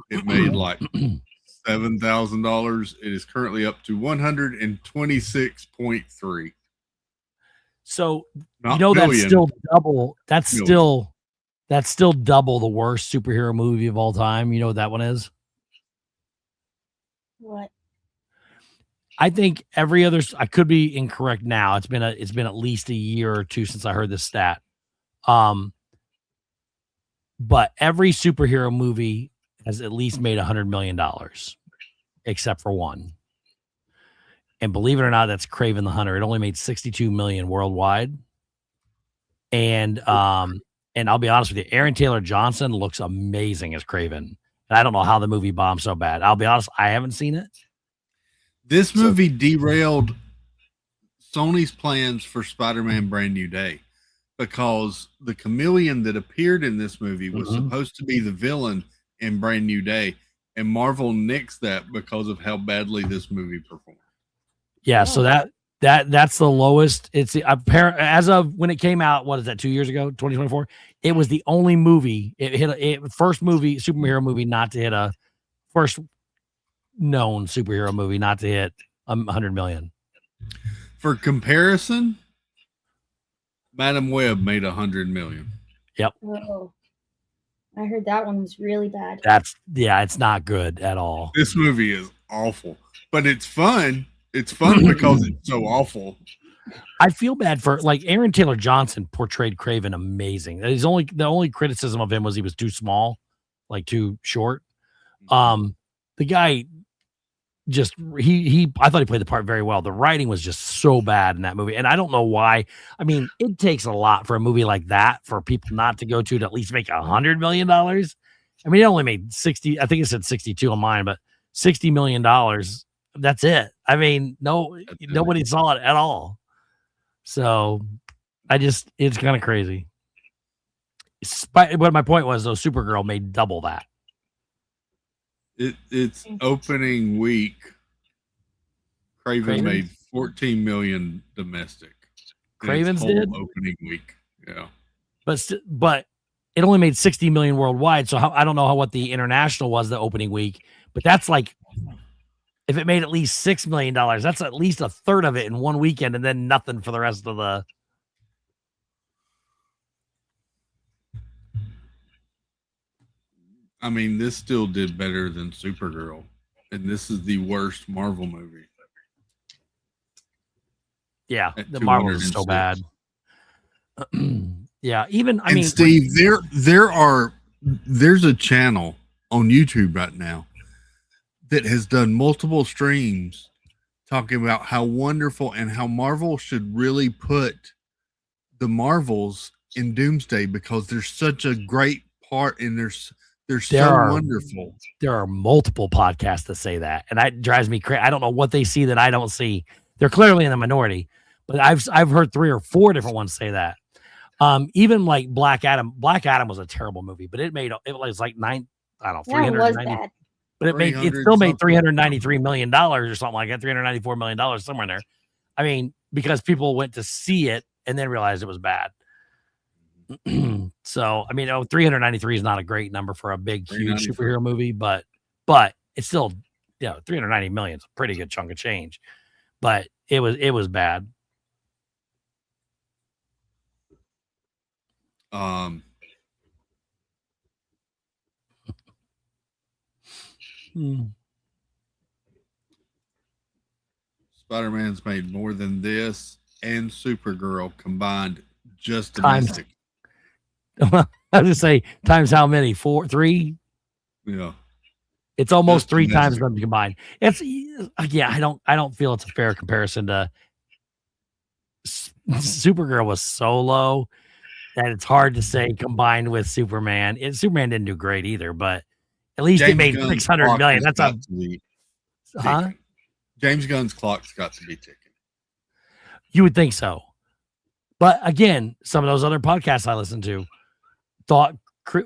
it made like $7,000. It is currently up to 126.3. So Not that's billion. still double. That's Million. still double the worst superhero movie of all time. You know what that one is? What? I think every other. I could be incorrect now. It's been at least a year or two since I heard this stat. But every superhero movie has at least made $100 million, except for one. And believe it or not, that's Kraven the Hunter. It only made 62 million worldwide. And I'll be honest with you, Aaron Taylor Johnson looks amazing as Kraven. And I don't know how the movie bombed so bad. I'll be honest, I haven't seen it. This movie derailed Sony's plans for Spider-Man Brand New Day because the chameleon that appeared in this movie was supposed to be the villain in Brand New Day, and Marvel nixed that because of how badly this movie performed. Yeah, so that's the lowest. It's apparent as of when it came out. What is that? 2 years ago, 2024. It was the only movie. It hit first movie, superhero movie, not to hit a first known superhero movie not to hit 100 million. For comparison, Madam Web made 100 million. Yep. Oh, I heard that one was really bad. It's not good at all. This movie is awful, but it's fun. It's fun because it's so awful. I feel bad for like Aaron Taylor Johnson portrayed Kraven amazing. The only criticism of him was he was too small, like too short. The guy just I thought he played the part very well. The writing was just so bad in that movie, and I don't know why. I mean, it takes a lot for a movie like that for people not to go to at least make $100 million. I mean, it only made 60. I think it said 62 on mine, but $60 million. That's it. I mean, nobody saw it at all. So it's kind of crazy. But my point was, though, Supergirl made double that. It's opening week. Kraven made 14 million domestic. Kraven's did opening week. Yeah, but it only made 60 million worldwide. So I don't know what the international was the opening week, but that's like if it made at least $6 million, that's at least a third of it in one weekend, and then nothing for the rest of the. I mean, this still did better than Supergirl, and this is the worst Marvel movie. Yeah, at the Marvel is so 206. bad. Yeah, even I And mean, Steve, there's a channel on YouTube right now that has done multiple streams talking about how wonderful and how Marvel should really put the Marvels in Doomsday because they're such a great part and they're so wonderful. There are multiple podcasts that say that, and that drives me crazy. I don't know what they see that I don't see. They're clearly in the minority, but I've heard 3 or 4 different ones say that. Even like Black Adam. Black Adam was a terrible movie, but it was like 390. But it still made $393 million or something like that, $394 million somewhere in there. I mean, because people went to see it and then realized it was bad. So, I mean, 393 is not a great number for a big, huge superhero movie, but it's still, 390 million is a pretty good chunk of change. But it was bad. Spider-Man's made more than this and Supergirl combined just domestic. I was just say times how many? 4, 3? Yeah. It's almost just 3 times them combined. It's I don't feel it's a fair comparison to Supergirl was so low that it's hard to say combined with Superman. Superman didn't do great either, but at least it made 600 million. That's James Gunn's clock's got to be ticking. You would think so. But again, some of those other podcasts I listened to thought,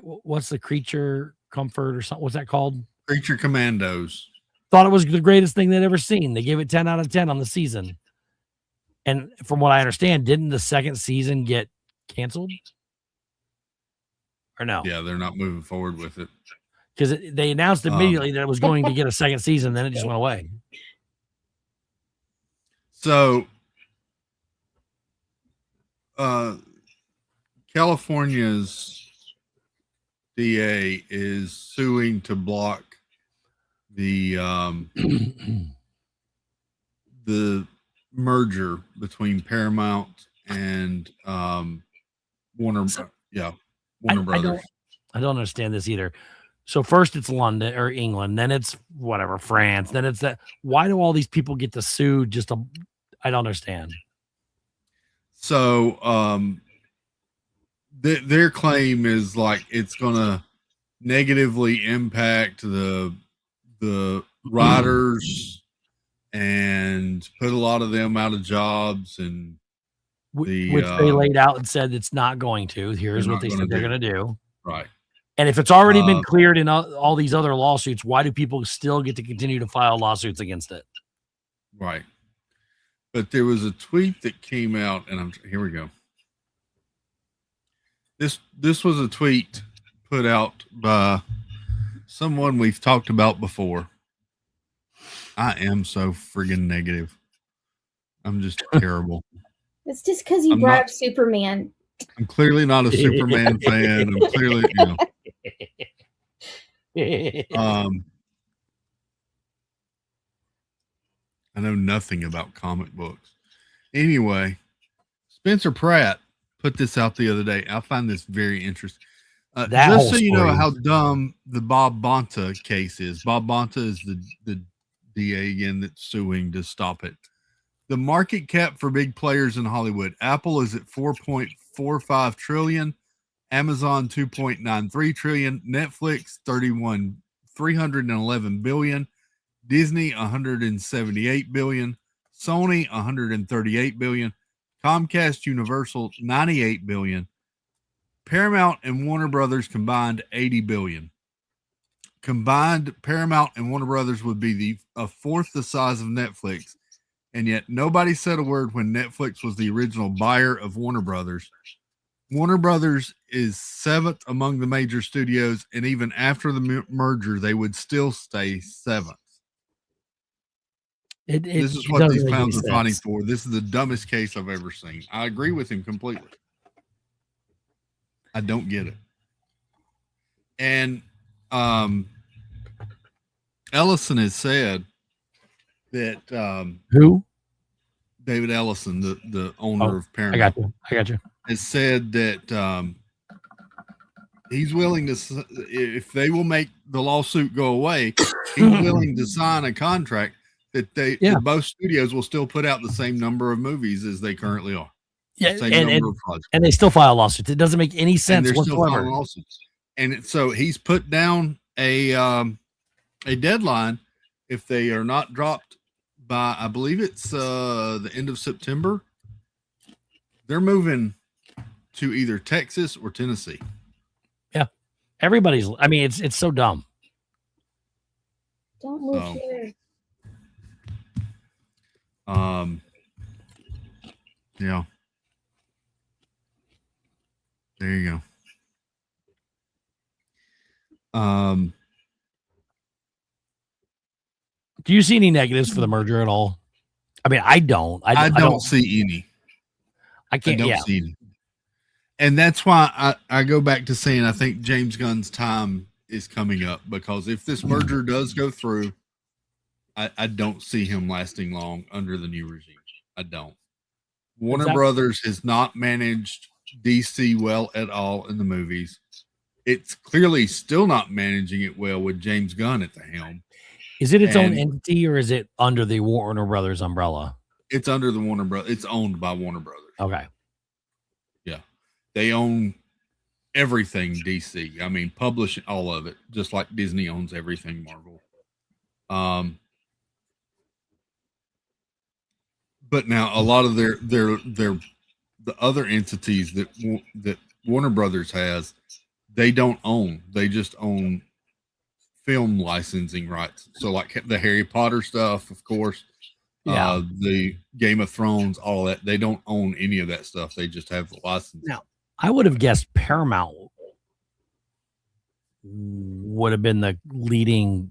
what's the Creature Comfort or something? What's that called? Creature Commandos. Thought it was the greatest thing they'd ever seen. They gave it 10 out of 10 on the season. And from what I understand, didn't the second season get canceled? Or no? Yeah, they're not moving forward with it. Because they announced immediately that it was going to get a second season, then it just went away. So, California's DA is suing to block the the merger between Paramount and Warner. Warner Brothers. I don't understand this either. So first it's London or England, then it's whatever, France, then it's that. Why do all these people get to sue? I don't understand. So their claim is like it's gonna negatively impact the writers and put a lot of them out of jobs, and which they laid out and said it's not going to. Here's what they said they're going to do. Right. And if it's already been cleared in all these other lawsuits, why do people still get to continue to file lawsuits against it? Right. But there was a tweet that came out, and here we go. This was a tweet put out by someone we've talked about before. I am so friggin' negative. I'm just terrible. It's just because you brought up Superman. I'm clearly not a Superman fan. I'm clearly, I know nothing about comic books. Anyway, Spencer Pratt put this out the other day. I find this very interesting. Just so you know how dumb the Bob Bonta case is. Bob Bonta is the DA again that's suing to stop it. The market cap for big players in Hollywood. Apple is at 4.45 trillion, Amazon 2.93 trillion, Netflix 311 billion, Disney 178 billion, Sony 138 billion, Comcast Universal 98 billion, Paramount and Warner Brothers combined 80 billion. Combined, Paramount and Warner Brothers would be a fourth the size of Netflix, and yet nobody said a word when Netflix was the original buyer of Warner Brothers. Warner Brothers is 7th among the major studios, and even after the merger, they would still stay 7th. This is what these clowns are fighting for. This is the dumbest case I've ever seen. I agree with him completely. I don't get it. And Ellison has said that who? David Ellison, the owner of Paramount, I got you. has said that he's willing to, if they will make the lawsuit go away, he's willing to sign a contract that that both studios will still put out the same number of movies as they currently are. Yeah, same number of projects. And they still file lawsuits. It doesn't make any sense whatsoever. And so he's put down a deadline. If they are not dropped by, I believe it's the end of September, they're moving to either Texas or Tennessee. Yeah, everybody's. I mean, it's so dumb. Don't move here. Yeah. There you go. Do you see any negatives for the merger at all? I mean, I don't. I don't see any. I can't. I don't see any. And that's why I go back to saying I think James Gunn's time is coming up, because if this merger does go through, I don't see him lasting long under the new regime. I don't. Warner Brothers has not managed DC well at all in the movies. It's clearly still not managing it well with James Gunn at the helm. Is it its own entity, or is it under the Warner Brothers umbrella? It's under the Warner Brothers. It's owned by Warner Brothers. Okay. Yeah. They own everything DC. I mean, publish all of it, just like Disney owns everything Marvel. But now a lot of the other entities that Warner Brothers has, they don't own. They just own film licensing rights. So like the Harry Potter stuff, of course, the Game of Thrones, all that. They don't own any of that stuff. They just have the license. Now, I would have guessed Paramount would have been the leading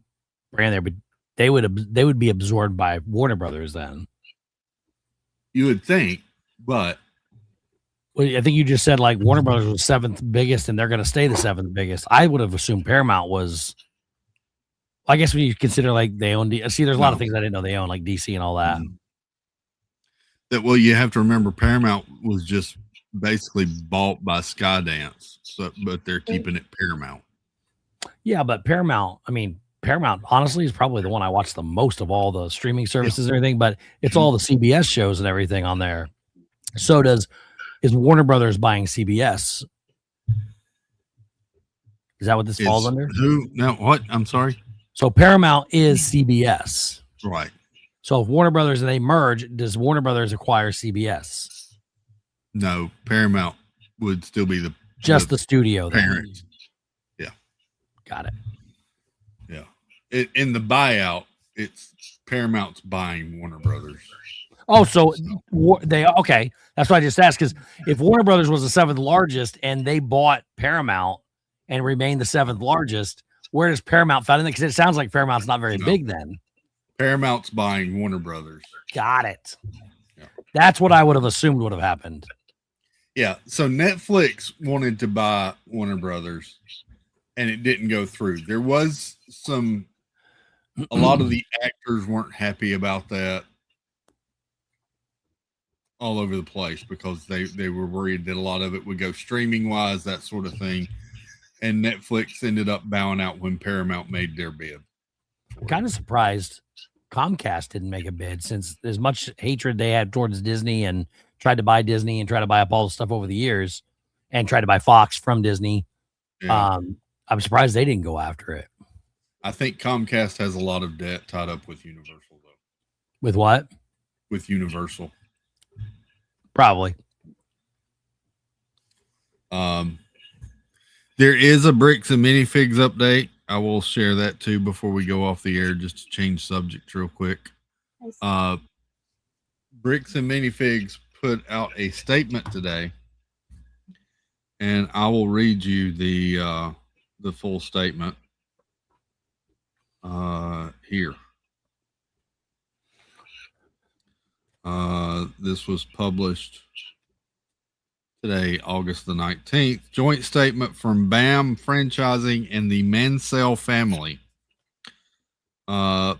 brand there, but they would be absorbed by Warner Brothers then. You would think, but I think you just said like Warner Brothers was seventh biggest, and they're going to stay the seventh biggest. I would have assumed Paramount was. I guess when you consider like they own, there's a lot of things I didn't know they own, like DC and all that. Well, you have to remember Paramount was just basically bought by Skydance, but they're keeping it Paramount. Yeah, but Paramount, honestly, is probably the one I watch the most of all the streaming services and everything, but it's all the CBS shows and everything on there. So is Warner Brothers buying CBS? Is that what this falls under? Who? No, what? I'm sorry. So Paramount is CBS. Right. So if Warner Brothers and they merge, does Warner Brothers acquire CBS? No, Paramount would still be the studio parent. Yeah. Got it. Yeah. In the buyout, it's Paramount's buying Warner Brothers. Oh, so okay. That's why I just asked, because if Warner Brothers was the seventh largest and they bought Paramount and remained the seventh largest, where does Paramount fit in? Because it sounds like Paramount's not very big then. Paramount's buying Warner Brothers. Got it. Yeah. That's what I would have assumed would have happened. Yeah. So Netflix wanted to buy Warner Brothers, and it didn't go through. There was a lot of the actors weren't happy about that all over the place, because they were worried that a lot of it would go streaming wise, that sort of thing. And Netflix ended up bowing out when Paramount made their bid. I'm kind of surprised Comcast didn't make a bid, since as much hatred they had towards Disney and tried to buy Disney and try to buy up all the stuff over the years and tried to buy Fox from Disney. Yeah. I'm surprised they didn't go after it. I think Comcast has a lot of debt tied up with Universal, though. With what? With Universal. Probably. There is a Bricks and Minifigs update. I will share that too before we go off the air, just to change subject real quick. Bricks and Minifigs put out a statement today, and I will read you the full statement here. This was published today, August the 19th. Joint statement from BAM Franchising and the Mansell family. BAM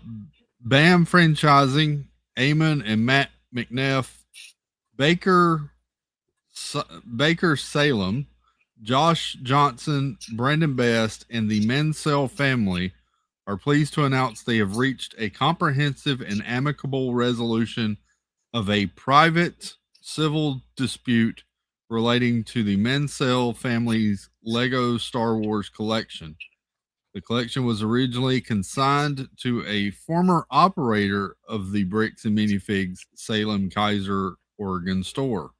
Franchising, Eamon and Matt McNeff, Baker Salem, Josh Johnson, Brandon Best, and the Mansell family are pleased to announce they have reached a comprehensive and amicable resolution of a private civil dispute relating to the Mansell family's Lego Star Wars collection. The collection was originally consigned to a former operator of the Bricks and Minifigs Salem Kaiser, Oregon store.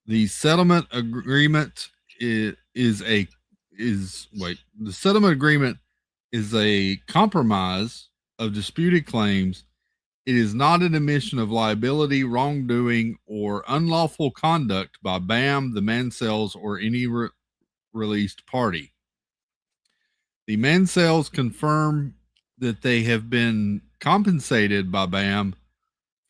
The settlement agreement is a compromise of disputed claims. It is not an admission of liability, wrongdoing, or unlawful conduct by BAM, the Mansells, or any released party. The Mansells confirm that they have been compensated by BAM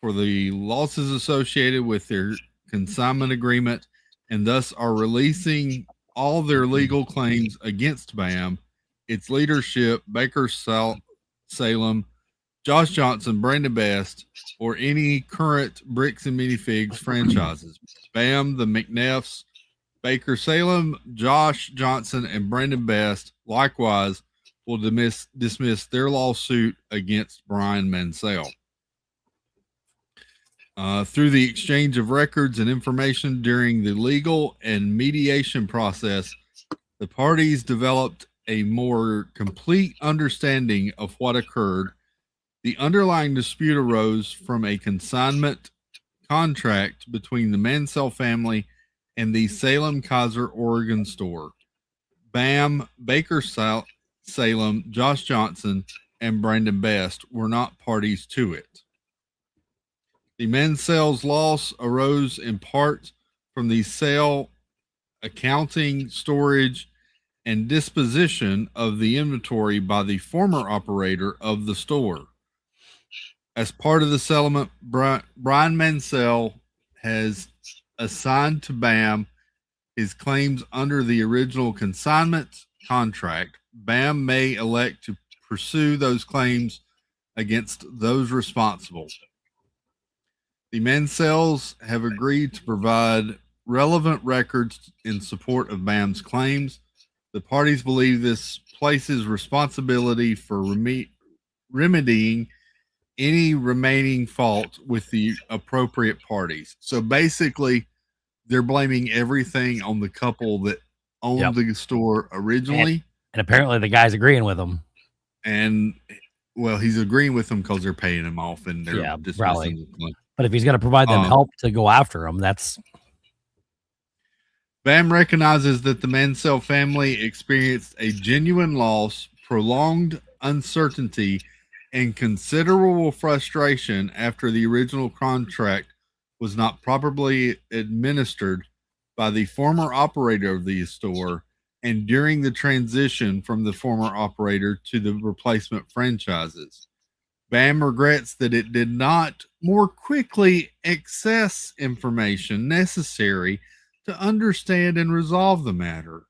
for the losses associated with their consignment agreement and thus are releasing all their legal claims against BAM, its leadership, Baker Salem, Josh Johnson, Brandon Best, or any current Bricks and Minifigs franchises. BAM, the McNeffs, Baker Salem, Josh Johnson, and Brandon Best likewise will dismiss their lawsuit against Brian Mansell. Through the exchange of records and information during the legal and mediation process, the parties developed a more complete understanding of what occurred. The underlying dispute arose from a consignment contract between the Mansell family and the Salem Kaiser, Oregon store. BAM, Baker Salem, Josh Johnson, and Brandon Best were not parties to it. The Mansell's loss arose in part from the sale, accounting, storage, and disposition of the inventory by the former operator of the store. As part of the settlement, Brian Mansell has assigned to BAM his claims under the original consignment contract. BAM may elect to pursue those claims against those responsible. The Mansells have agreed to provide relevant records in support of BAM's claims. The parties believe this places responsibility for remedying any remaining fault with the appropriate parties. So basically, they're blaming everything on the couple that owned the store originally. And apparently the guy's agreeing with them. And, well, he's agreeing with them because they're paying him off and they're probably. dismissing the claim. But if he's going to provide them help to go after him, that's... BAM recognizes that the Mansell family experienced a genuine loss, prolonged uncertainty, and considerable frustration after the original contract was not properly administered by the former operator of the store and during the transition from the former operator to the replacement franchises. BAM regrets that it did not more quickly access information necessary to understand and resolve the matter.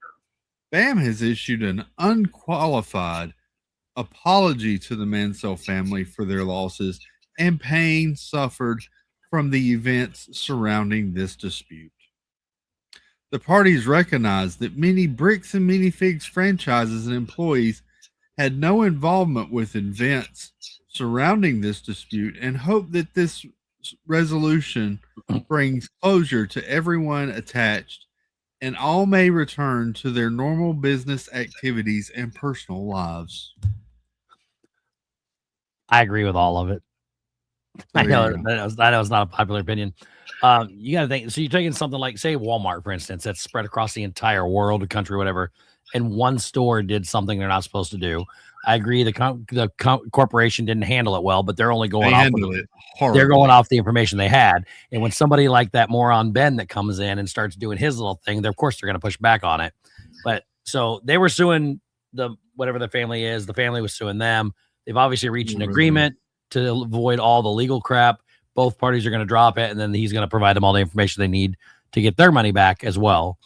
BAM has issued an unqualified apology to the Mansell family for their losses and pain suffered from the events surrounding this dispute. The parties recognize that many Bricks and Minifigs franchises and employees had no involvement with events surrounding this dispute and hope that this resolution brings closure to everyone attached and all may return to their normal business activities and personal lives. I agree with all of it. I know it's not a popular opinion. You got to think. So you're taking something like, say, Walmart, for instance, that's spread across the entire world, country, whatever, and one store did something they're not supposed to do. I agree. The corporation didn't handle it well, but they're only going off. They're going off the information they had. And when somebody like that moron Ben that comes in and starts doing his little thing, of course they're going to push back on it. But so they were suing whatever the family is. The family was suing them. They've obviously reached an agreement to avoid all the legal crap. Both parties are going to drop it, and then he's going to provide them all the information they need to get their money back as well.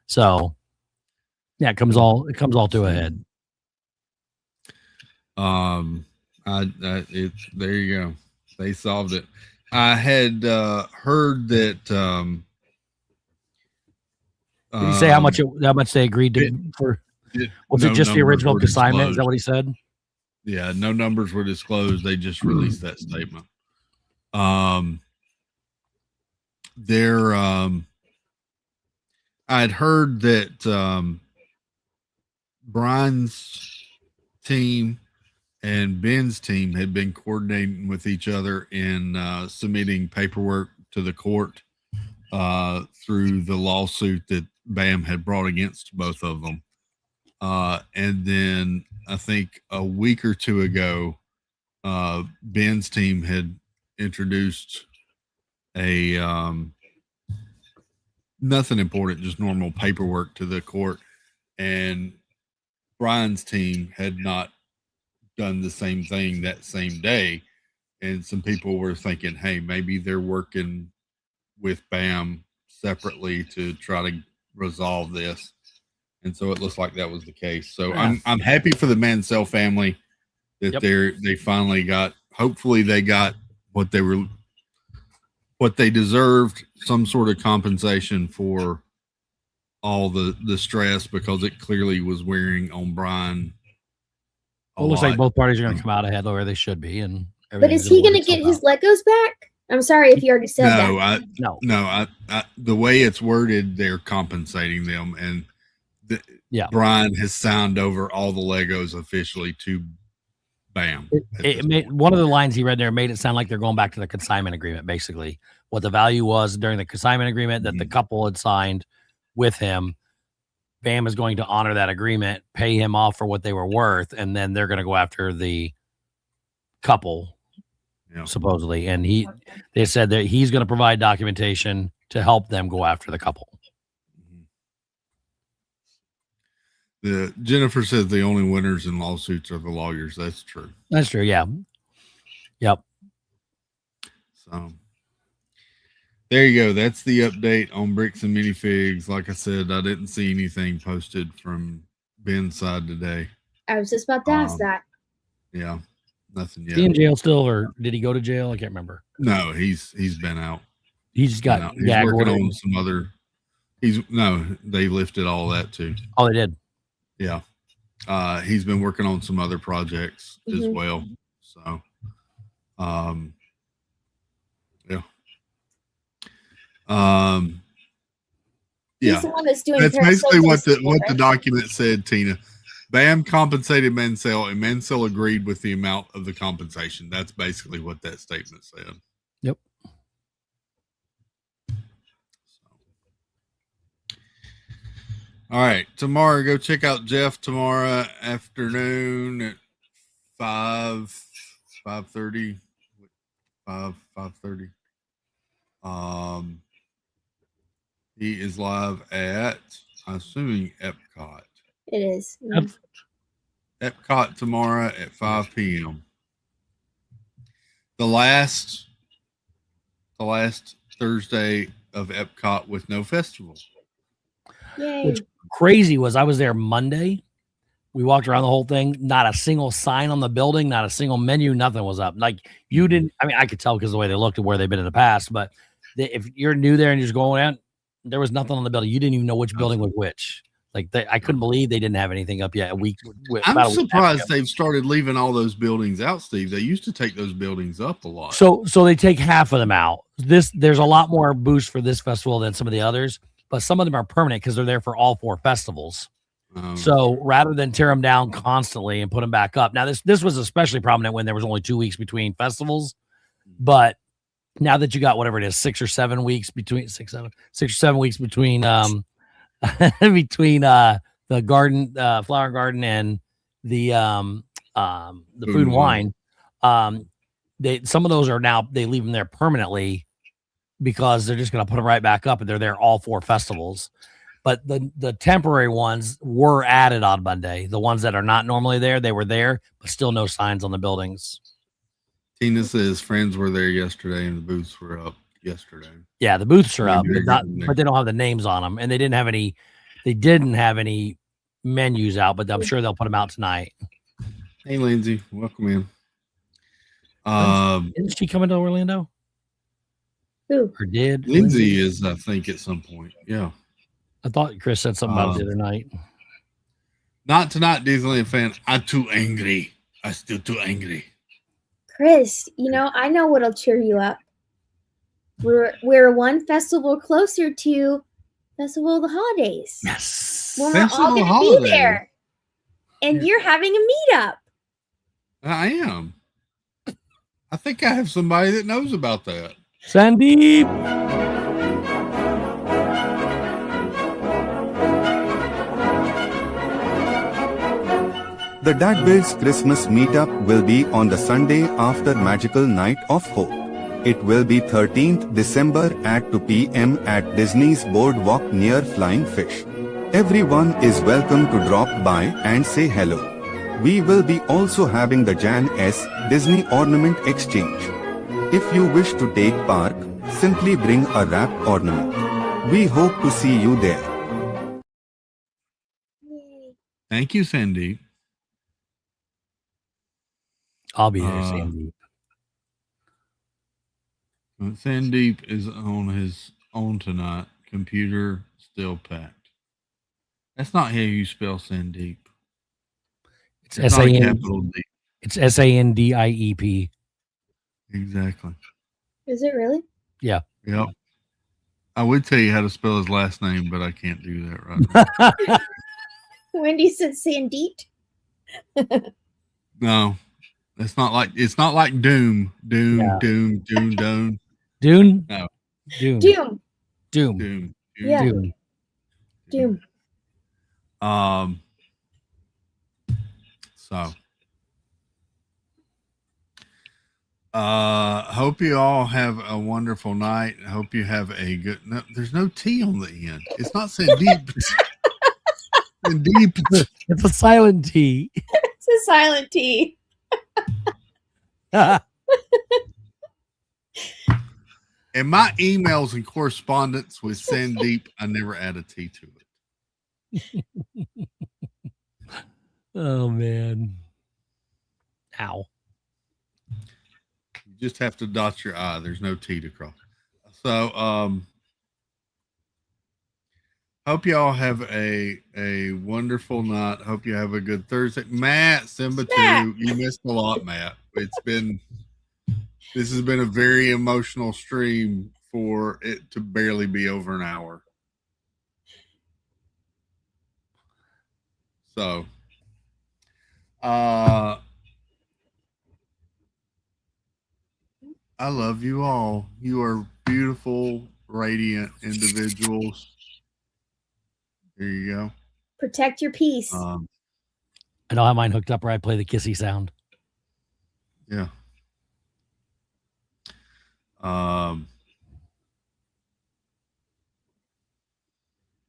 So, yeah, it comes all to a head. There you go. They solved it. I had heard that. Did he say how much they agreed to for? Was it just the original consignment? Is that what he said? Yeah, no numbers were disclosed. They just released that statement. I'd heard that Brian's team and Ben's team had been coordinating with each other in submitting paperwork to the court through the lawsuit that BAM had brought against both of them. And then I think a week or two ago, Ben's team had introduced a nothing important, just normal paperwork to the court, and Brian's team had not done the same thing that same day, and some people were thinking, hey, maybe they're working with BAM separately to try to resolve this, and so it looks like that was the case. So I'm happy for the Mansell family that they finally got. Hopefully, they got what they deserved, some sort of compensation for all the stress, because it clearly was wearing on Brian. It looks like both parties are going to come out ahead where they should be, and but is he going to get his Legos back? I'm sorry if you already said that. No. The way it's worded, they're compensating them, and Brian has signed over all the Legos officially to BAM. One of the lines he read there made it sound like they're going back to the consignment agreement, basically what the value was during the consignment agreement that the couple had signed with him. BAM is going to honor that agreement, pay him off for what they were worth, and then they're going to go after the couple, supposedly. And they said that he's going to provide documentation to help them go after the couple. Jennifer says the only winners in lawsuits are the lawyers. That's true. That's true. Yeah. Yep. So there you go. That's the update on Bricks and Minifigs. Like I said, I didn't see anything posted from Ben's side today. I was just about to ask that. Yeah, nothing yet. Is he in jail still, or did he go to jail? I can't remember. No, he's been out. He just got he's working on some other. They lifted all that too. Oh, they did. Yeah. He's been working on some other projects as well. So, yeah. He's the one that's doing that's basically what the document said, Tina. BAM compensated Mansell, and Mansell agreed with the amount of the compensation. That's basically what that statement said. Yep. All right, tomorrow, go check out Jeff tomorrow afternoon at 5:30. He is live at, I'm assuming, Epcot. It is. Epcot tomorrow at 5 p.m. The last Thursday of Epcot with no festival. Yay. What's crazy was I was there Monday. We walked around the whole thing. Not a single sign on the building, not a single menu, nothing was up. Like you didn't. I mean, I could tell because the way they looked at where they've been in the past. But if you're new there and you're just going out, there was nothing on the building. You didn't even know which building was which. Like I couldn't believe they didn't have anything up yet. I'm surprised they've started leaving all those buildings out, Steve. They used to take those buildings up a lot. So they take half of them out. There's a lot more booths for this festival than some of the others, but some of them are permanent because they're there for all 4 festivals. So rather than tear them down constantly and put them back up. Now this was especially prominent when there was only 2 weeks between festivals, but now that you got whatever it is, 6 or 7 weeks between 6 or 7 weeks between between the garden, flower garden, and the food and wine, some of those are now, they leave them there permanently because they're just going to put them right back up, and they're there all 4 festivals. But the temporary ones were added on Monday. The ones that are not normally there, they were there, but still no signs on the buildings. Tina says friends were there yesterday and the booths were up yesterday. Yeah, the booths are up, but they don't have the names on them, and they didn't have any menus out, but I'm sure they'll put them out tonight. Hey, Lindsay, welcome in. Isn't she coming to Orlando? Who? Or did. Lindsay is, I think, at some point. Yeah. I thought Chris said something about it the other night. Not tonight, Disneyland fan. I'm too angry. I'm still too angry. Chris, I know what'll cheer you up. We're one festival closer to Festival of the Holidays. Yes. When Festival we're all going to Holidays. be there. And you're having a meetup. I am. I think I have somebody that knows about that. Sandeep. The Dad Builds Christmas meetup will be on the Sunday after Magical Night of Hope. It will be 13th December at 2 p.m. at Disney's Boardwalk near Flying Fish. Everyone is welcome to drop by and say hello. We will be also having the Jan S. Disney Ornament Exchange. If you wish to take part, simply bring a wrapped ornament. We hope to see you there. Thank you, Sandeep. I'll be there, Sandeep. Sandeep is on his own tonight. Computer still packed. That's not how you spell Sandeep. It's S-A-N. Capital D. It's Sandiep. Exactly. Is it really? Yeah. Yep. I would tell you how to spell his last name, but I can't do that right now. Wendy said Sandeep. No. It's not like Doom. Doom, Yeah. Doom, Doom, Doom. Dune? No. Doom. Doom. Doom. Doom. Yeah. Doom. Doom. So hope you all have a wonderful night. I hope you have a good there's no T on the end. It's not Sandeep. Sandeep. It's a silent T. It's a silent T. In my emails and correspondence with Sandeep, I never add a T to it. Oh man. Ow. You just have to dot your I. There's no T to cross. So hope you all have a wonderful night. Hope you have a good Thursday. Matt, Simba too. You missed a lot, Matt. This has been a very emotional stream for it to barely be over an hour. So I love you all. You are beautiful, radiant individuals. There you go. Protect your peace. I don't have mine hooked up where I play the kissy sound. Yeah. I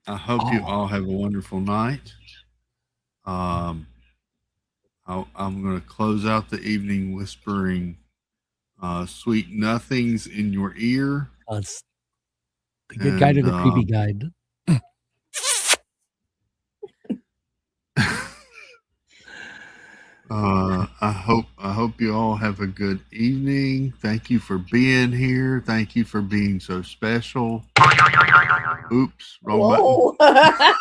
hope you all have a wonderful night. I'm going to close out the evening whispering sweet nothings in your ear. It's the good guide or the creepy guide. I hope you all have a good evening. Thank you for being here. Thank you for being so special. Oops, wrong button.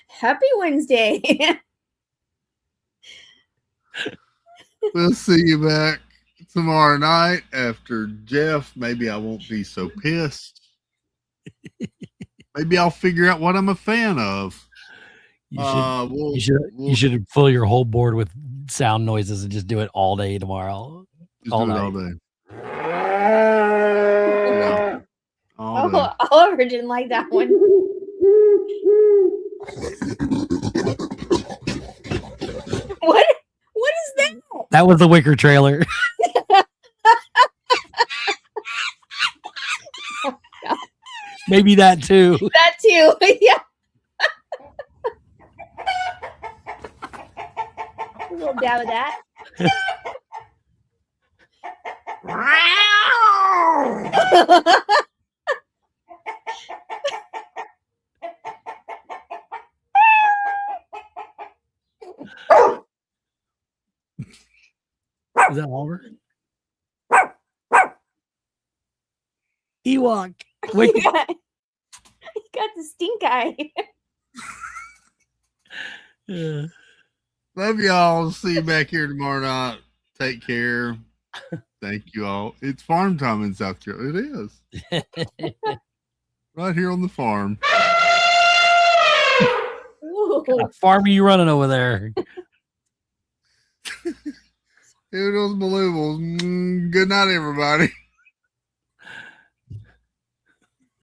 Happy Wednesday. We'll see you back tomorrow night after Jeff. Maybe I won't be so pissed. Maybe I'll figure out what I'm a fan of. You should fill your whole board with sound noises and just do it all day tomorrow. All day. Oliver didn't like that one. What is that? That was the Wicker trailer. Maybe that too. That too. Yeah. A little dab of that. Is that Oliver? Ewok. He Wait, got the stink eye. yeah. Love y'all. See you back here tomorrow night. Take care. Thank you all. It's farm time in South Carolina. It is. Right here on the farm. Ooh. What kind of farm are you running over there? It was believable. Good night, everybody.